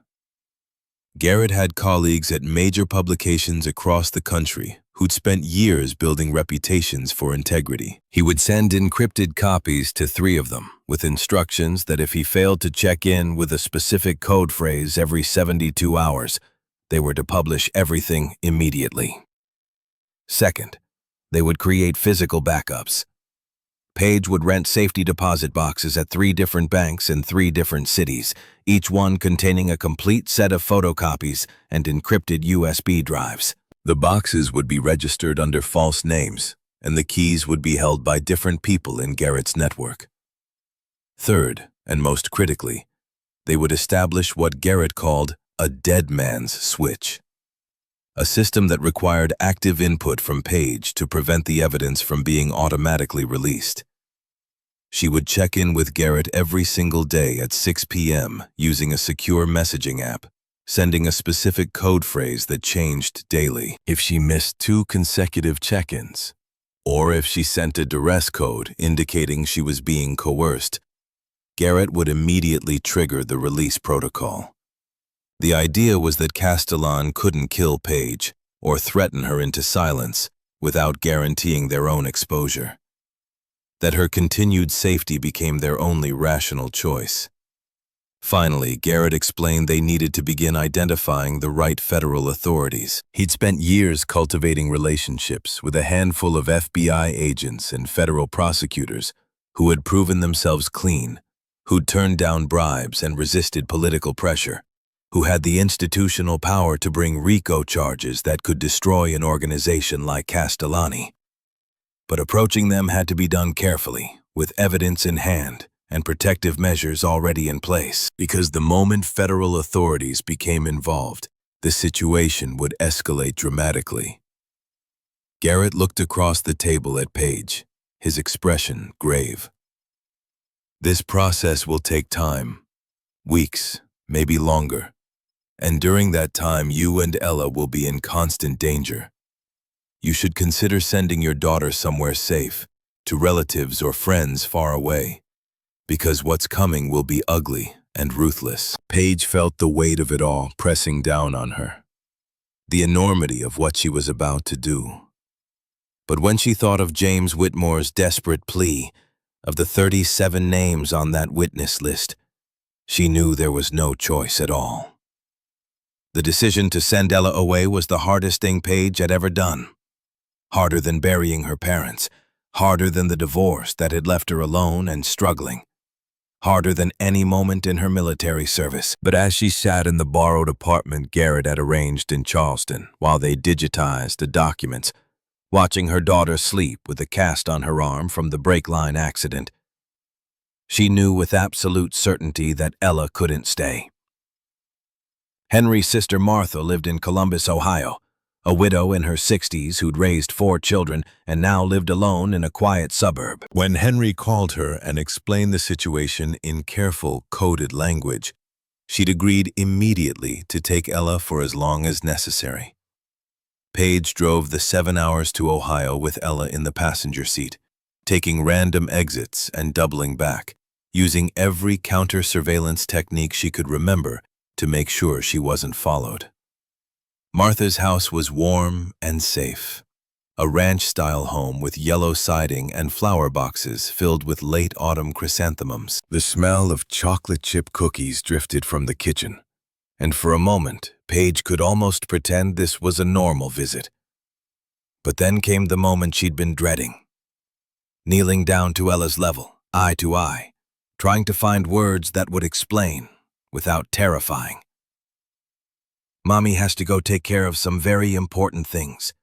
Garrett had colleagues at major publications across the country who'd spent years building reputations for integrity. He would send encrypted copies to 3 of them, with instructions that if he failed to check in with a specific code phrase every 72 hours, they were to publish everything immediately. Second, they would create physical backups. Page would rent safety deposit boxes at 3 different banks in 3 different cities, each one containing a complete set of photocopies and encrypted USB drives. The boxes would be registered under false names, and the keys would be held by different people in Garrett's network. Third, and most critically, they would establish what Garrett called a dead man's switch, a system that required active input from Page to prevent the evidence from being automatically released. She would check in with Garrett every single day at 6 p.m. using a secure messaging app, sending a specific code phrase that changed daily. If she missed 2 consecutive check-ins, or if she sent a duress code indicating she was being coerced, Garrett would immediately trigger the release protocol. The idea was that Castellan couldn't kill Page or threaten her into silence without guaranteeing their own exposure, that her continued safety became their only rational choice. Finally, Garrett explained they needed to begin identifying the right federal authorities. He'd spent years cultivating relationships with a handful of FBI agents and federal prosecutors who had proven themselves clean, who'd turned down bribes and resisted political pressure, who had the institutional power to bring RICO charges that could destroy an organization like Castellani. But approaching them had to be done carefully, with evidence in hand and protective measures already in place, because the moment federal authorities became involved, the situation would escalate dramatically. Garrett looked across the table at Page, his expression grave. This process will take time, weeks, maybe longer, and during that time you and Ella will be in constant danger. You should consider sending your daughter somewhere safe, to relatives or friends far away, because what's coming will be ugly and ruthless. Paige felt the weight of it all pressing down on her, the enormity of what she was about to do. But when she thought of James Whitmore's desperate plea, of the 37 names on that witness list, she knew there was no choice at all. The decision to send Ella away was the hardest thing Paige had ever done. Harder than burying her parents, harder than the divorce that had left her alone and struggling, harder than any moment in her military service. But as she sat in the borrowed apartment Garrett had arranged in Charleston while they digitized the documents, watching her daughter sleep with a cast on her arm from the brake line accident, she knew with absolute certainty that Ella couldn't stay. Henry's sister Martha lived in Columbus, Ohio, a widow in her 60s who'd raised 4 children and now lived alone in a quiet suburb. When Henry called her and explained the situation in careful, coded language, she'd agreed immediately to take Ella for as long as necessary. Paige drove the 7 hours to Ohio with Ella in the passenger seat, taking random exits and doubling back, using every counter-surveillance technique she could remember to make sure she wasn't followed. Martha's house was warm and safe, a ranch-style home with yellow siding and flower boxes filled with late autumn chrysanthemums. The smell of chocolate chip cookies drifted from the kitchen, and for a moment, Paige could almost pretend this was a normal visit. But then came the moment she'd been dreading. Kneeling down to Ella's level, eye to eye, trying to find words that would explain, without terrifying. Mommy has to go take care of some very important things.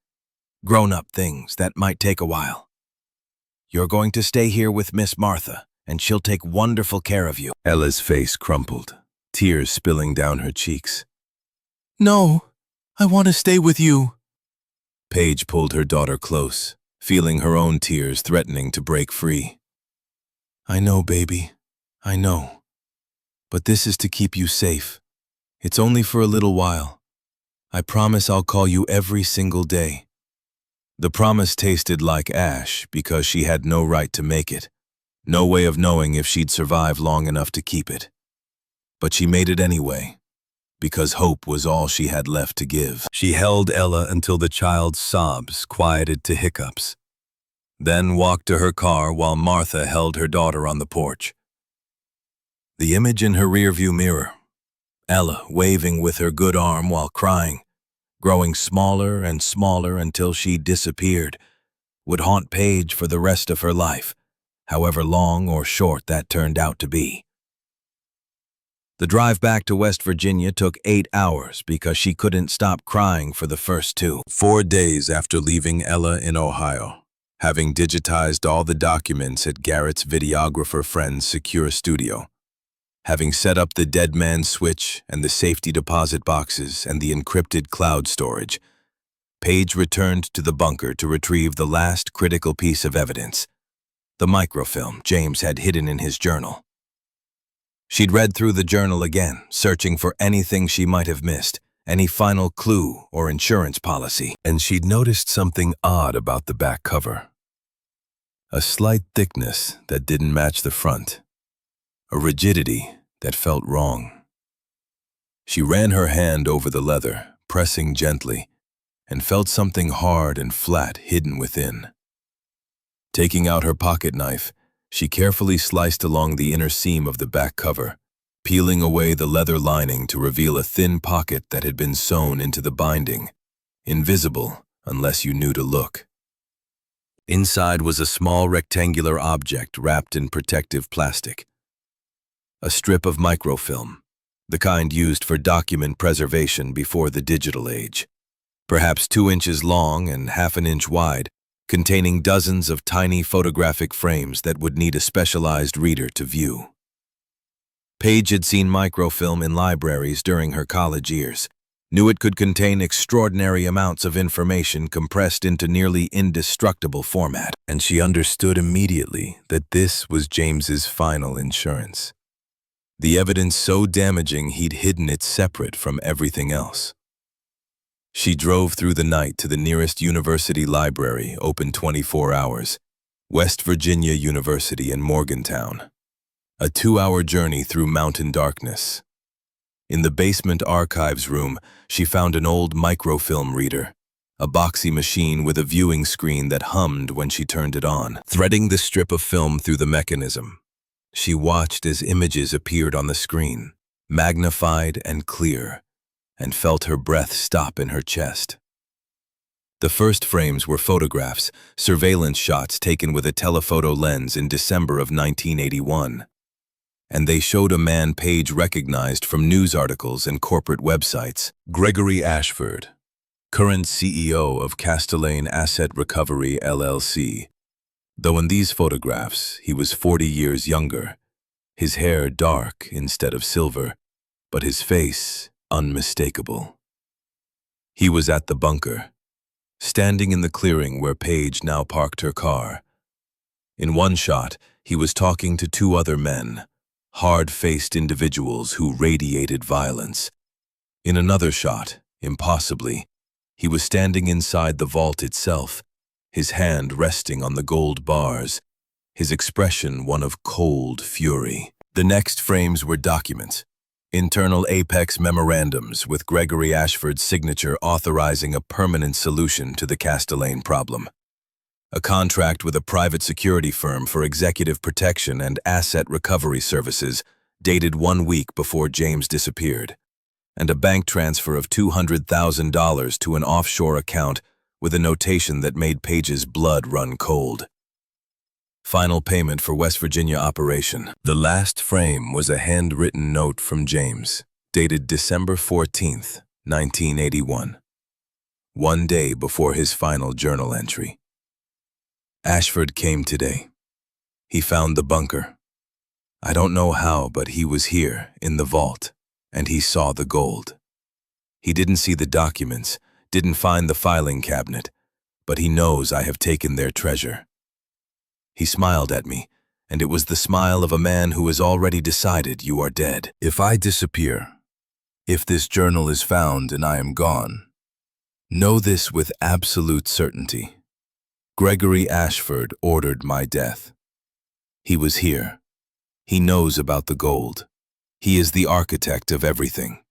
Grown-up things that might take a while. You're going to stay here with Miss Martha, and she'll take wonderful care of you. Ella's face crumpled, tears spilling down her cheeks. No, I want to stay with you. Paige pulled her daughter close, feeling her own tears threatening to break free. I know, baby. I know. But this is to keep you safe. It's only for a little while. I promise I'll call you every single day. The promise tasted like ash because she had no right to make it, no way of knowing if she'd survive long enough to keep it. But she made it anyway, because hope was all she had left to give. She held Ella until the child's sobs quieted to hiccups, then walked to her car while Martha held her daughter on the porch. The image in her rearview mirror, Ella waving with her good arm while crying, growing smaller and smaller until she disappeared, would haunt Paige for the rest of her life, however long or short that turned out to be. The drive back to West Virginia took 8 hours because she couldn't stop crying for the first 2. 4 days after leaving Ella in Ohio, having digitized all the documents at Garrett's videographer friend's secure studio, having set up the dead man switch and the safety deposit boxes and the encrypted cloud storage, Paige returned to the bunker to retrieve the last critical piece of evidence, the microfilm James had hidden in his journal. She'd read through the journal again, searching for anything she might have missed, any final clue or insurance policy, and she'd noticed something odd about the back cover. A slight thickness that didn't match the front. A rigidity that felt wrong. She ran her hand over the leather, pressing gently, and felt something hard and flat hidden within. Taking out her pocket knife, she carefully sliced along the inner seam of the back cover, peeling away the leather lining to reveal a thin pocket that had been sewn into the binding, invisible unless you knew to look. Inside was a small rectangular object wrapped in protective plastic. A strip of microfilm, the kind used for document preservation before the digital age, perhaps 2 inches long and half an inch wide, containing dozens of tiny photographic frames that would need a specialized reader to view. Paige had seen microfilm in libraries during her college years, knew it could contain extraordinary amounts of information compressed into nearly indestructible format, and she understood immediately that this was James's final insurance. The evidence so damaging he'd hidden it separate from everything else. She drove through the night to the nearest university library, open 24 hours, West Virginia University in Morgantown. A 2-hour journey through mountain darkness. In the basement archives room, she found an old microfilm reader, a boxy machine with a viewing screen that hummed when she turned it on. Threading the strip of film through the mechanism, she watched as images appeared on the screen, magnified and clear, and felt her breath stop in her chest. The first frames were photographs, surveillance shots taken with a telephoto lens in December of 1981. And they showed a man Paige recognized from news articles and corporate websites. Gregory Ashford, current CEO of Castellane Asset Recovery LLC. Though in these photographs he was 40 years younger, his hair dark instead of silver, but his face unmistakable. He was at the bunker, standing in the clearing where Paige now parked her car. In one shot, he was talking to 2 other men, hard-faced individuals who radiated violence. In another shot, impossibly, he was standing inside the vault itself, his hand resting on the gold bars, his expression one of cold fury. The next frames were documents, internal Apex memorandums with Gregory Ashford's signature authorizing a permanent solution to the Castellane problem. A contract with a private security firm for executive protection and asset recovery services dated 1 week before James disappeared, and a bank transfer of $200,000 to an offshore account with a notation that made Paige's blood run cold. Final payment for West Virginia operation. The last frame was a handwritten note from James, dated December 14th, 1981, 1 day before his final journal entry. Ashford came today. He found the bunker. I don't know how, but he was here, in the vault. and he saw the gold. He didn't see the documents, didn't find the filing cabinet, but he knows I have taken their treasure. He smiled at me, and it was the smile of a man who has already decided you are dead. If I disappear, if this journal is found and I am gone, know this with absolute certainty. Gregory Ashford ordered my death. He was here. He knows about the gold. He is the architect of everything.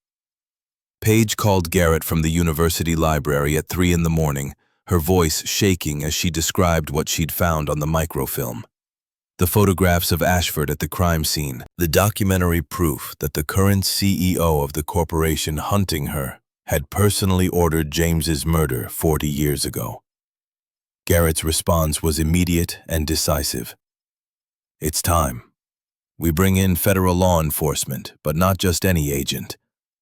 Paige called Garrett from the university library at 3 in the morning, her voice shaking as she described what she'd found on the microfilm. The photographs of Ashford at the crime scene, the documentary proof that the current CEO of the corporation hunting her had personally ordered James's murder 40 years ago. Garrett's response was immediate and decisive. It's time. We bring in federal law enforcement, but not just any agent.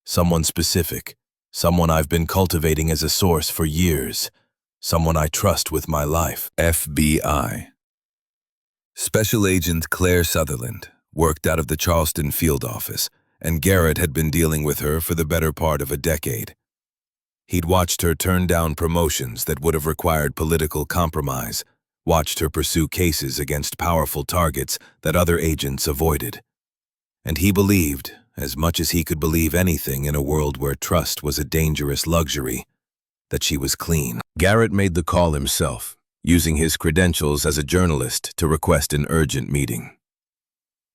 Someone specific, someone I've been cultivating as a source for years, someone I trust with my life. FBI. Special Agent Claire Sutherland worked out of the Charleston field office, and Garrett had been dealing with her for the better part of a decade. He'd watched her turn down promotions that would have required political compromise, watched her pursue cases against powerful targets that other agents avoided. And he believed, as much as he could believe anything in a world where trust was a dangerous luxury, that she was clean. Garrett made the call himself, using his credentials as a journalist to request an urgent meeting.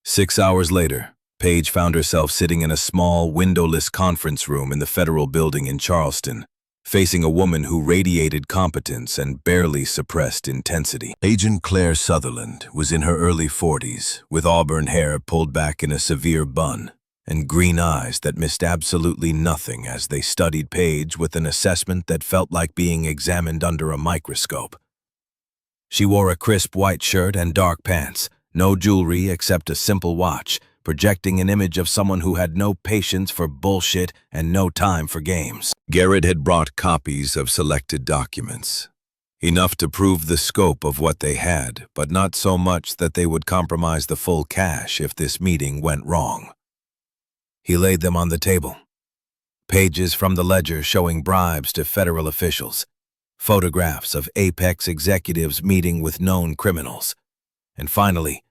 6 hours later, Paige found herself sitting in a small, windowless conference room in the federal building in Charleston, facing a woman who radiated competence and barely suppressed intensity. Agent Claire Sutherland was in her early 40s, with auburn hair pulled back in a severe bun, and green eyes that missed absolutely nothing as they studied Paige with an assessment that felt like being examined under a microscope. She wore a crisp white shirt and dark pants, no jewelry except a simple watch, projecting an image of someone who had no patience for bullshit and no time for games. Garrett had brought copies of selected documents, enough to prove the scope of what they had, but not so much that they would compromise the full cash if this meeting went wrong. He laid them on the table. Pages from the ledger showing bribes to federal officials, photographs of Apex executives meeting with known criminals, and finally,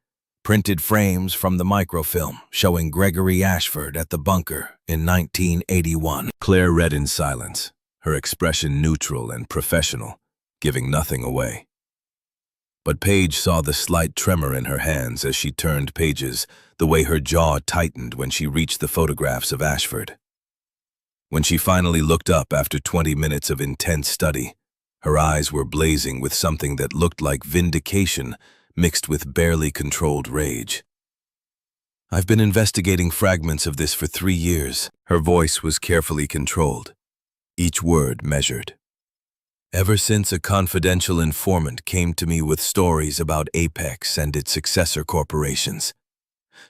printed frames from the microfilm showing Gregory Ashford at the bunker in 1981. Claire read in silence, her expression neutral and professional, giving nothing away. But Paige saw the slight tremor in her hands as she turned pages, the way her jaw tightened when she reached the photographs of Ashford. When she finally looked up after 20 minutes of intense study, her eyes were blazing with something that looked like vindication mixed with barely controlled rage. I've been investigating fragments of this for 3 years. Her voice was carefully controlled, each word measured. Ever since a confidential informant came to me with stories about Apex and its successor corporations.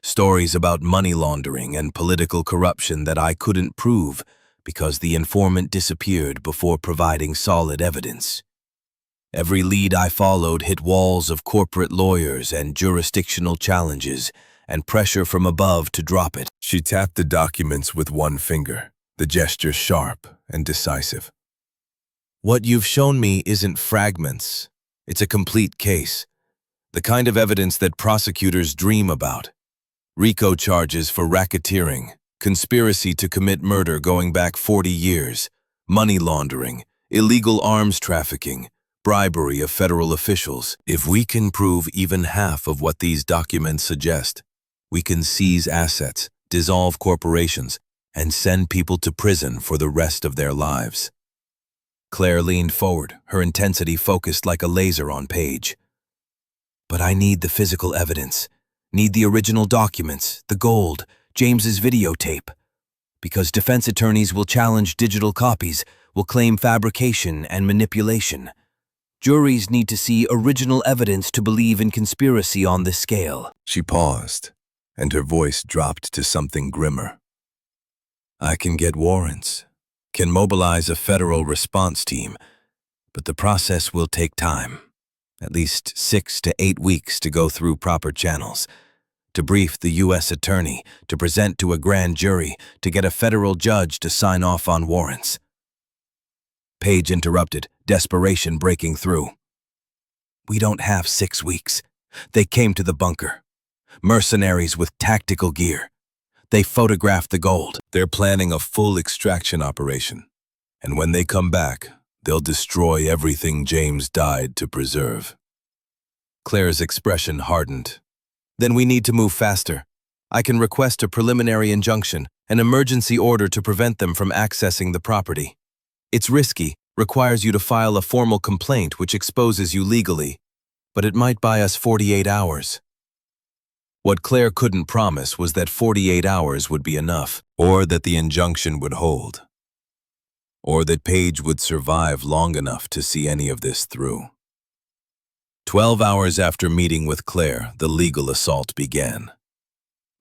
Stories about money laundering and political corruption that I couldn't prove because the informant disappeared before providing solid evidence. Every lead I followed hit walls of corporate lawyers and jurisdictional challenges and pressure from above to drop it. She tapped the documents with one finger, the gesture sharp and decisive. What you've shown me isn't fragments. It's a complete case. The kind of evidence that prosecutors dream about. RICO charges for racketeering, conspiracy to commit murder going back 40 years, money laundering, illegal arms trafficking, bribery of federal officials. If we can prove even half of what these documents suggest, we can seize assets, dissolve corporations, and send people to prison for the rest of their lives. Claire leaned forward, her intensity focused like a laser on Paige. But I need the physical evidence, need the original documents, the gold, James's videotape. Because defense attorneys will challenge digital copies, will claim fabrication and manipulation. Juries need to see original evidence to believe in conspiracy on this scale. She paused, and her voice dropped to something grimmer. I can get warrants, can mobilize a federal response team, but the process will take time, at least 6 to 8 weeks to go through proper channels. to brief the U.S. attorney, to present to a grand jury, to get a federal judge to sign off on warrants. Paige interrupted, desperation breaking through. We don't have 6 weeks. They came to the bunker. Mercenaries with tactical gear. They photographed the gold. They're planning a full extraction operation. And when they come back, they'll destroy everything James died to preserve. Claire's expression hardened. Then we need to move faster. I can request a preliminary injunction, an emergency order to prevent them from accessing the property. It's risky, requires you to file a formal complaint which exposes you legally, but it might buy us 48 hours. What Claire couldn't promise was that 48 hours would be enough, or that the injunction would hold, or that Paige would survive long enough to see any of this through. 12 hours after meeting with Claire, the legal assault began.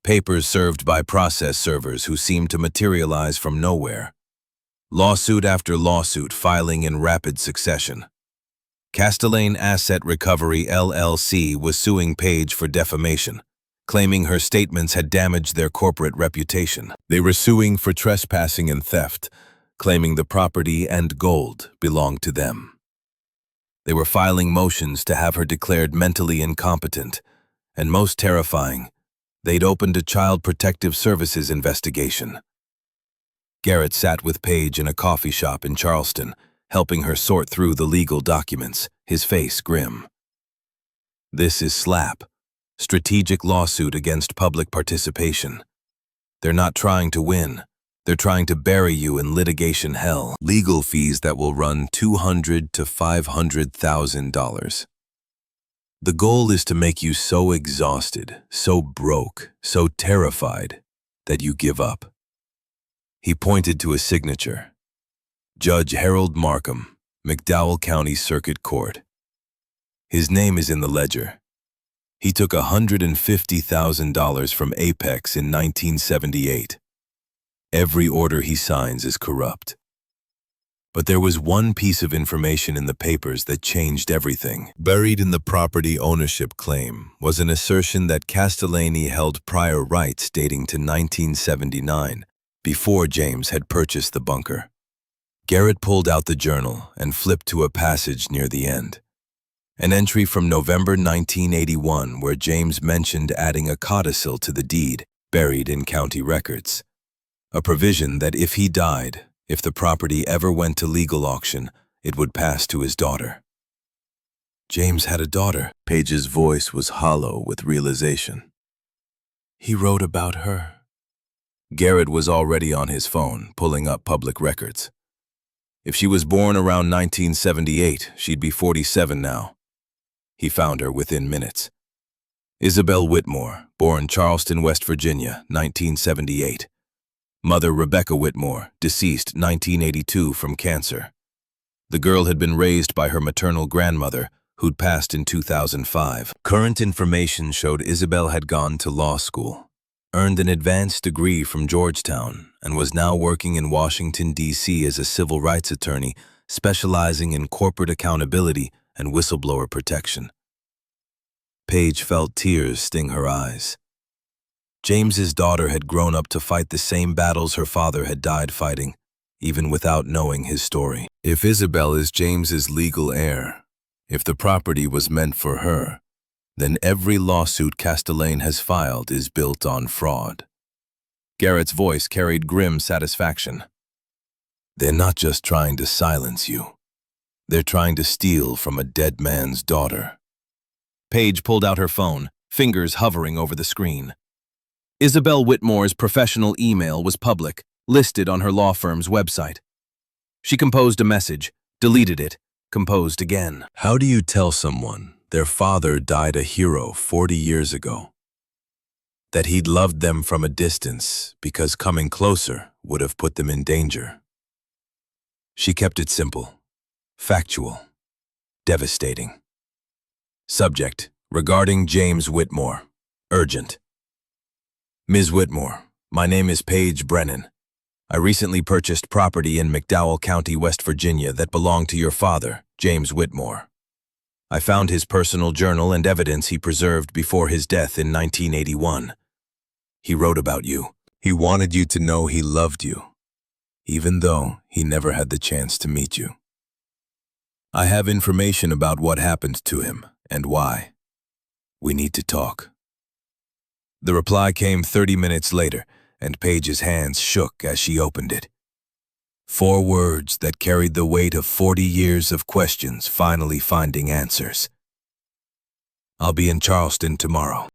Papers served by process servers who seemed to materialize from nowhere. Lawsuit after lawsuit filing in rapid succession. Castellane Asset Recovery LLC was suing Paige for defamation, claiming her statements had damaged their corporate reputation. They were suing for trespassing and theft, claiming the property and gold belonged to them. They were filing motions to have her declared mentally incompetent, and most terrifying, they'd opened a Child Protective Services investigation. Garrett sat with Paige in a coffee shop in Charleston, helping her sort through the legal documents, his face grim. This is SLAP, Strategic Lawsuit Against Public Participation. They're not trying to win. They're trying to bury you in litigation hell. Legal fees that will run $200,000 to $500,000. The goal is to make you so exhausted, so broke, so terrified that you give up. He pointed to a signature. Judge Harold Markham, McDowell County Circuit Court. His name is in the ledger. He took $150,000 from Apex in 1978. Every order he signs is corrupt. But there was one piece of information in the papers that changed everything. Buried in the property ownership claim was an assertion that Castellani held prior rights dating to 1979, before James had purchased the bunker. Garrett pulled out the journal and flipped to a passage near the end. An entry from November 1981 where James mentioned adding a codicil to the deed buried in county records. A provision that if he died, if the property ever went to legal auction, it would pass to his daughter. James had a daughter. Paige's voice was hollow with realization. He wrote about her. Garrett was already on his phone, pulling up public records. If she was born around 1978, she'd be 47 now. He found her within minutes. Isabel Whitmore, born Charleston, West Virginia, 1978. Mother Rebecca Whitmore, deceased 1982 from cancer. The girl had been raised by her maternal grandmother, who'd passed in 2005. Current information showed Isabel had gone to law school, earned an advanced degree from Georgetown, and was now working in Washington, D.C. as a civil rights attorney specializing in corporate accountability and whistleblower protection. Paige felt tears sting her eyes. James's daughter had grown up to fight the same battles her father had died fighting, even without knowing his story. If Isabel is James's legal heir, if the property was meant for her, then every lawsuit Castellane has filed is built on fraud. Garrett's voice carried grim satisfaction. They're not just trying to silence you. They're trying to steal from a dead man's daughter. Paige pulled out her phone, fingers hovering over the screen. Isabel Whitmore's professional email was public, listed on her law firm's website. She composed a message, deleted it, composed again. How do you tell someone their father died a hero 40 years ago? That he'd loved them from a distance because coming closer would have put them in danger. She kept it simple, factual, devastating. Subject, regarding James Whitmore, urgent. Ms. Whitmore, my name is Paige Brennan. I recently purchased property in McDowell County, West Virginia that belonged to your father, James Whitmore. I found his personal journal and evidence he preserved before his death in 1981. He wrote about you. He wanted you to know he loved you, even though he never had the chance to meet you. I have information about what happened to him and why. We need to talk. The reply came 30 minutes later, and Paige's hands shook as she opened it. 4 words that carried the weight of 40 years of questions finally finding answers. I'll be in Charleston tomorrow.